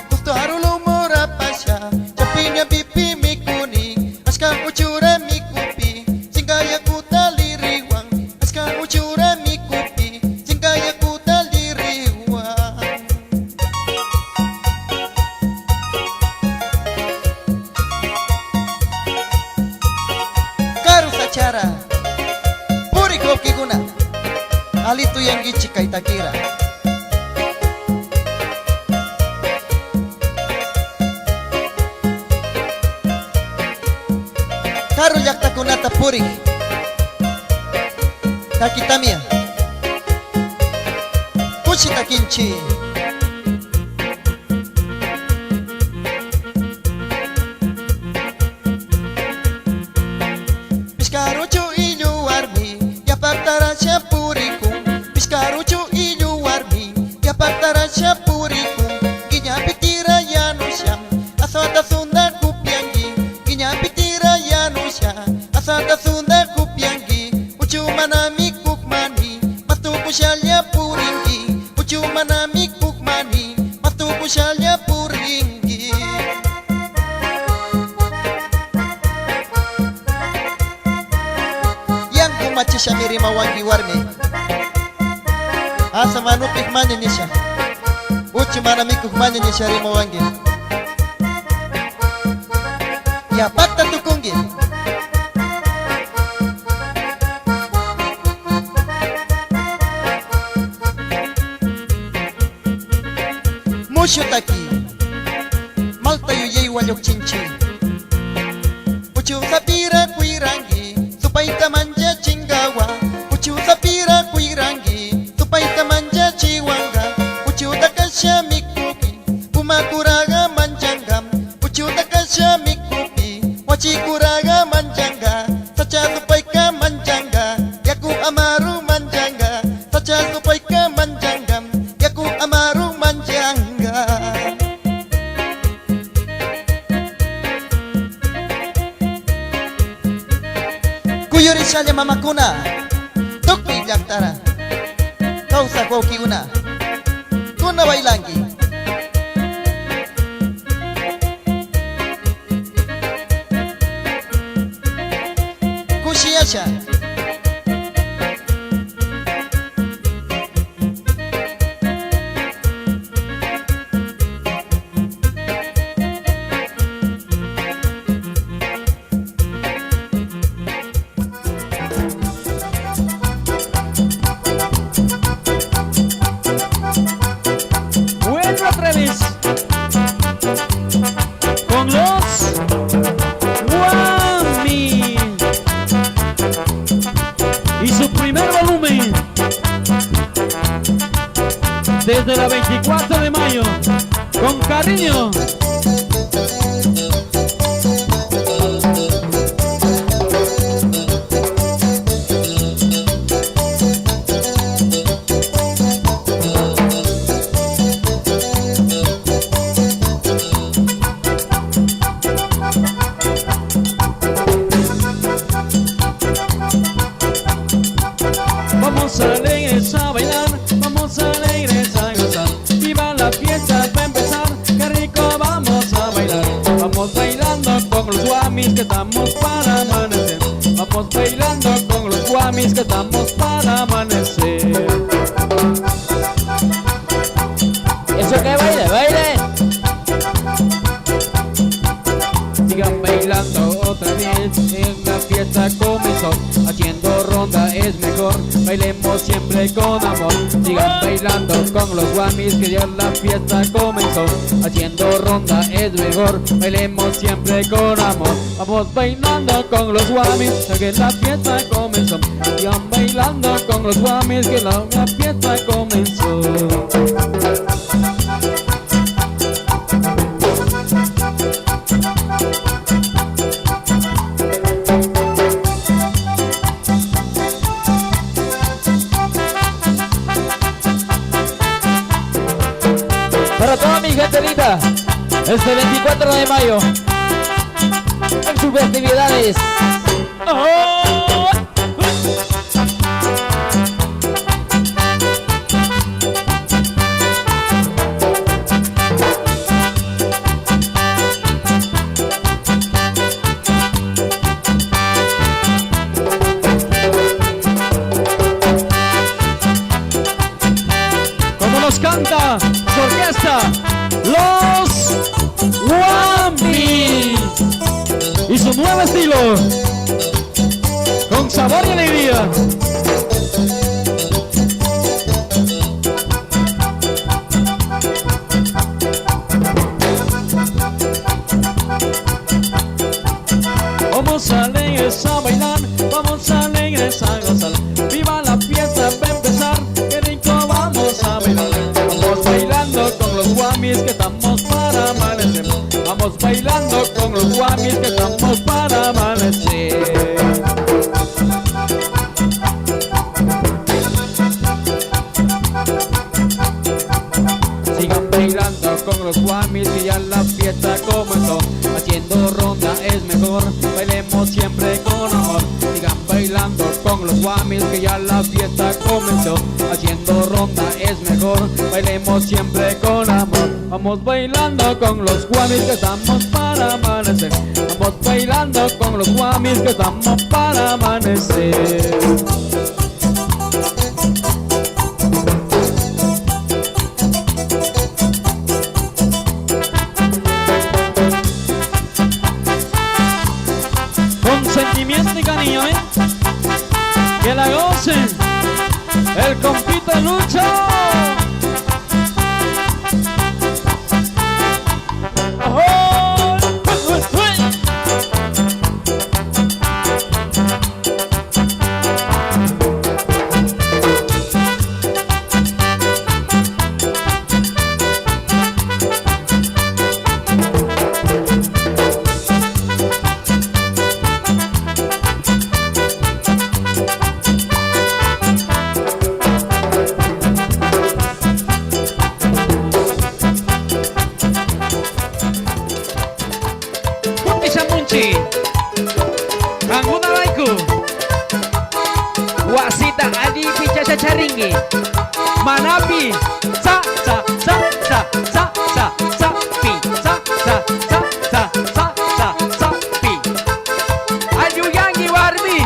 Gusto harulo mora pasya Chapinya pipi mi kuning Aska uchura mi kupi Singkaya kuta liriwang Aska uchura mi kupi Singkaya kuta liriwang Karu sacara Puri koki guna Alitu yang gici kai takira Karu yakta kunata puri Takitamia Kushita kinchi Piskaruchu ilu warmi Ya partarasya puriku Piskaruchu ilu warmi Ya partarasya puriku Ginya pitira yanusyam Asata sunda kupyangi Ginya pitira yanusya Asata sunda kupyangi Ucu manami kukmani Matuku shalya puringi Ucu manami kukmani Matuku shalya puringi Yang kumaci shamiri mawangi warmi Asa manupik mani nisha Ucu manami kukmani nisha rima wangi Ya pakta tukungi Mushutaki Malta yu yei wanyok cinci Ucu sapira kuirangi Supaita manja cinggawa Ucu sapira kuirangi Supaita manja ciwanga Ucu takasya mikuki Pumakuraga manjangam Ucu takasya mikuki Wachikuraga manjanga Sacha supaika manjanga Yaku amaru manjanga Sacha supaika manjangam Yaku amaru manjanga Kuyuri shalya mamakuna Tukpi yaktara Kausa koki una Kuna bailangi Kushiyasha Vuelve otra vez con los Guami y su primer volumen desde la 24 de mayo con cariño. Vamos alegres a bailar, vamos alegres a gozar. Viva la fiesta, va a empezar, qué rico vamos a bailar. Vamos bailando con los guamis que estamos para amanecer. Vamos bailando con los guamis que estamos para amanecer. ¿Eso qué baile? ¿Baile? Sigan bailando otra vez, en la fiesta comenzó. Haciendo ronda es mejor, bailemos siempre con amor. Sigan bailando con los guamis que ya la fiesta comenzó. Haciendo ronda es mejor, bailemos siempre con amor. Vamos bailando con los guamis que la fiesta comenzó. Sigan bailando con los guamis que la fiesta comenzó. Para toda mi gente linda, este 24 de mayo, en sus festividades. ¡Oh! estilo, con sabor y alegría. Vamos alegres a bailar, vamos alegres a gozar. Viva la fiesta va a empezar, qué rico vamos a bailar. Vamos bailando con los guamis que estamos para amanecer. Vamos bailando con los guamis que estamos para amanecer. Sigan bailando con los guamis que ya la fiesta comenzó. Haciendo ronda es mejor, bailemos siempre con amor. Sigan bailando con los guamis que ya la fiesta comenzó. Haciendo ronda es mejor, bailemos siempre con amor. Vamos bailando con los guamis que estamos para amanecer. Vamos bailando con los guamis que estamos para amanecer. Sentimiento y cariño, que la gocen el compito Lucho. Anguna Laiku Wasita Adi Picha Charingi Manapi Sa sa sa sa sa sa sa pi sa sa sa sa sa sa sa pi Ayu Yangi Warmi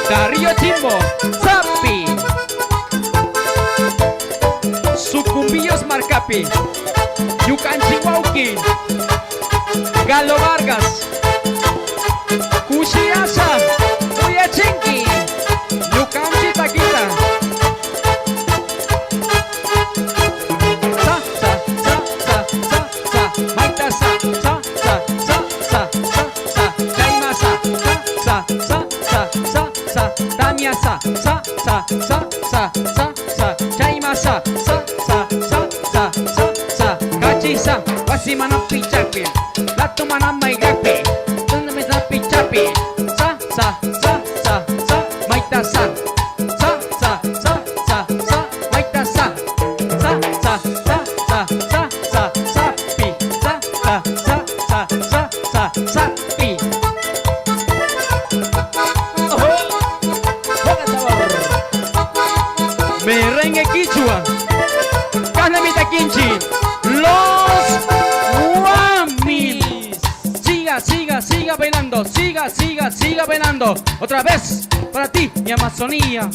Darío Chimbo, Zapi, Sucumbillos Marcapi, Yucanchi Wauki, Galo Vargas, Kushiasa, Uyachinki, Yucanchi Taquita. Sa sa sa sa sa sa, Maita sa sa sa sa sa sa sa, Jaima sa sa sa sa sa, Tania sa sa sa sa sa sa sa, Jaima sa sa sa sa sa sa sa, Kachi sa Wasimana Pichapi, Latumana Maigapi, Tunamisa Pichapi, sa sa sa sa sa, Maita sa sa sa sa sa sa, Maita sa sa sa sa sa sa sa sa pi, sa sa sa sa sa sa sa pi. Merengue Quichua, Canamita Quinchi, los Guamis. Siga, siga, siga bailando, siga, siga, siga bailando. Otra vez para ti, mi Amazonía.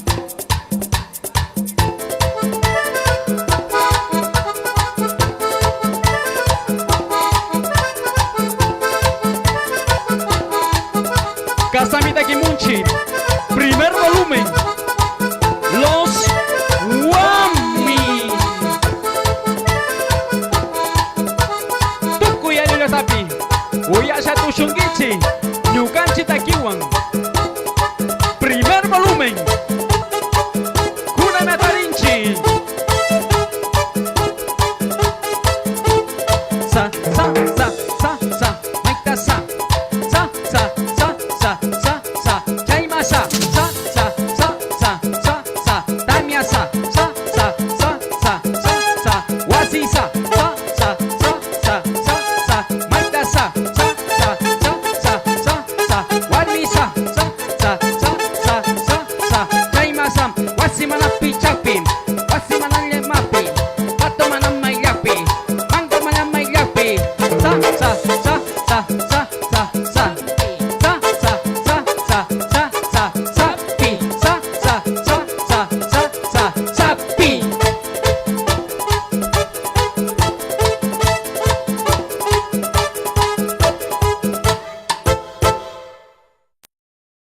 Casamita Kimunchi, papi. Uyasha tu shungichi. Ñukanchi takiwan. Primer volumen. Kuna Matarinchi. Sa, sa, sa, sa, sa. Maita sa. Sa, sa, sa, sa, sa, sa. Jaima sa. Sa, sa, sa, sa, sa, sa. Tamia sa. Sa, sa, sa, sa, sa, sa. Wasi sa. Sa, sa, sa, sa, sa, sa. Maita sa. Sa, sa, sa, sa, sa, sa. Warmi sa. Sa, sa, sa, sa, sa, sa. Jaima sa. Wasi manapi chapi. Wasi manalye mapi. Pato manamay yapi. Mango manamay yapi. Sa, sa, sa, sa,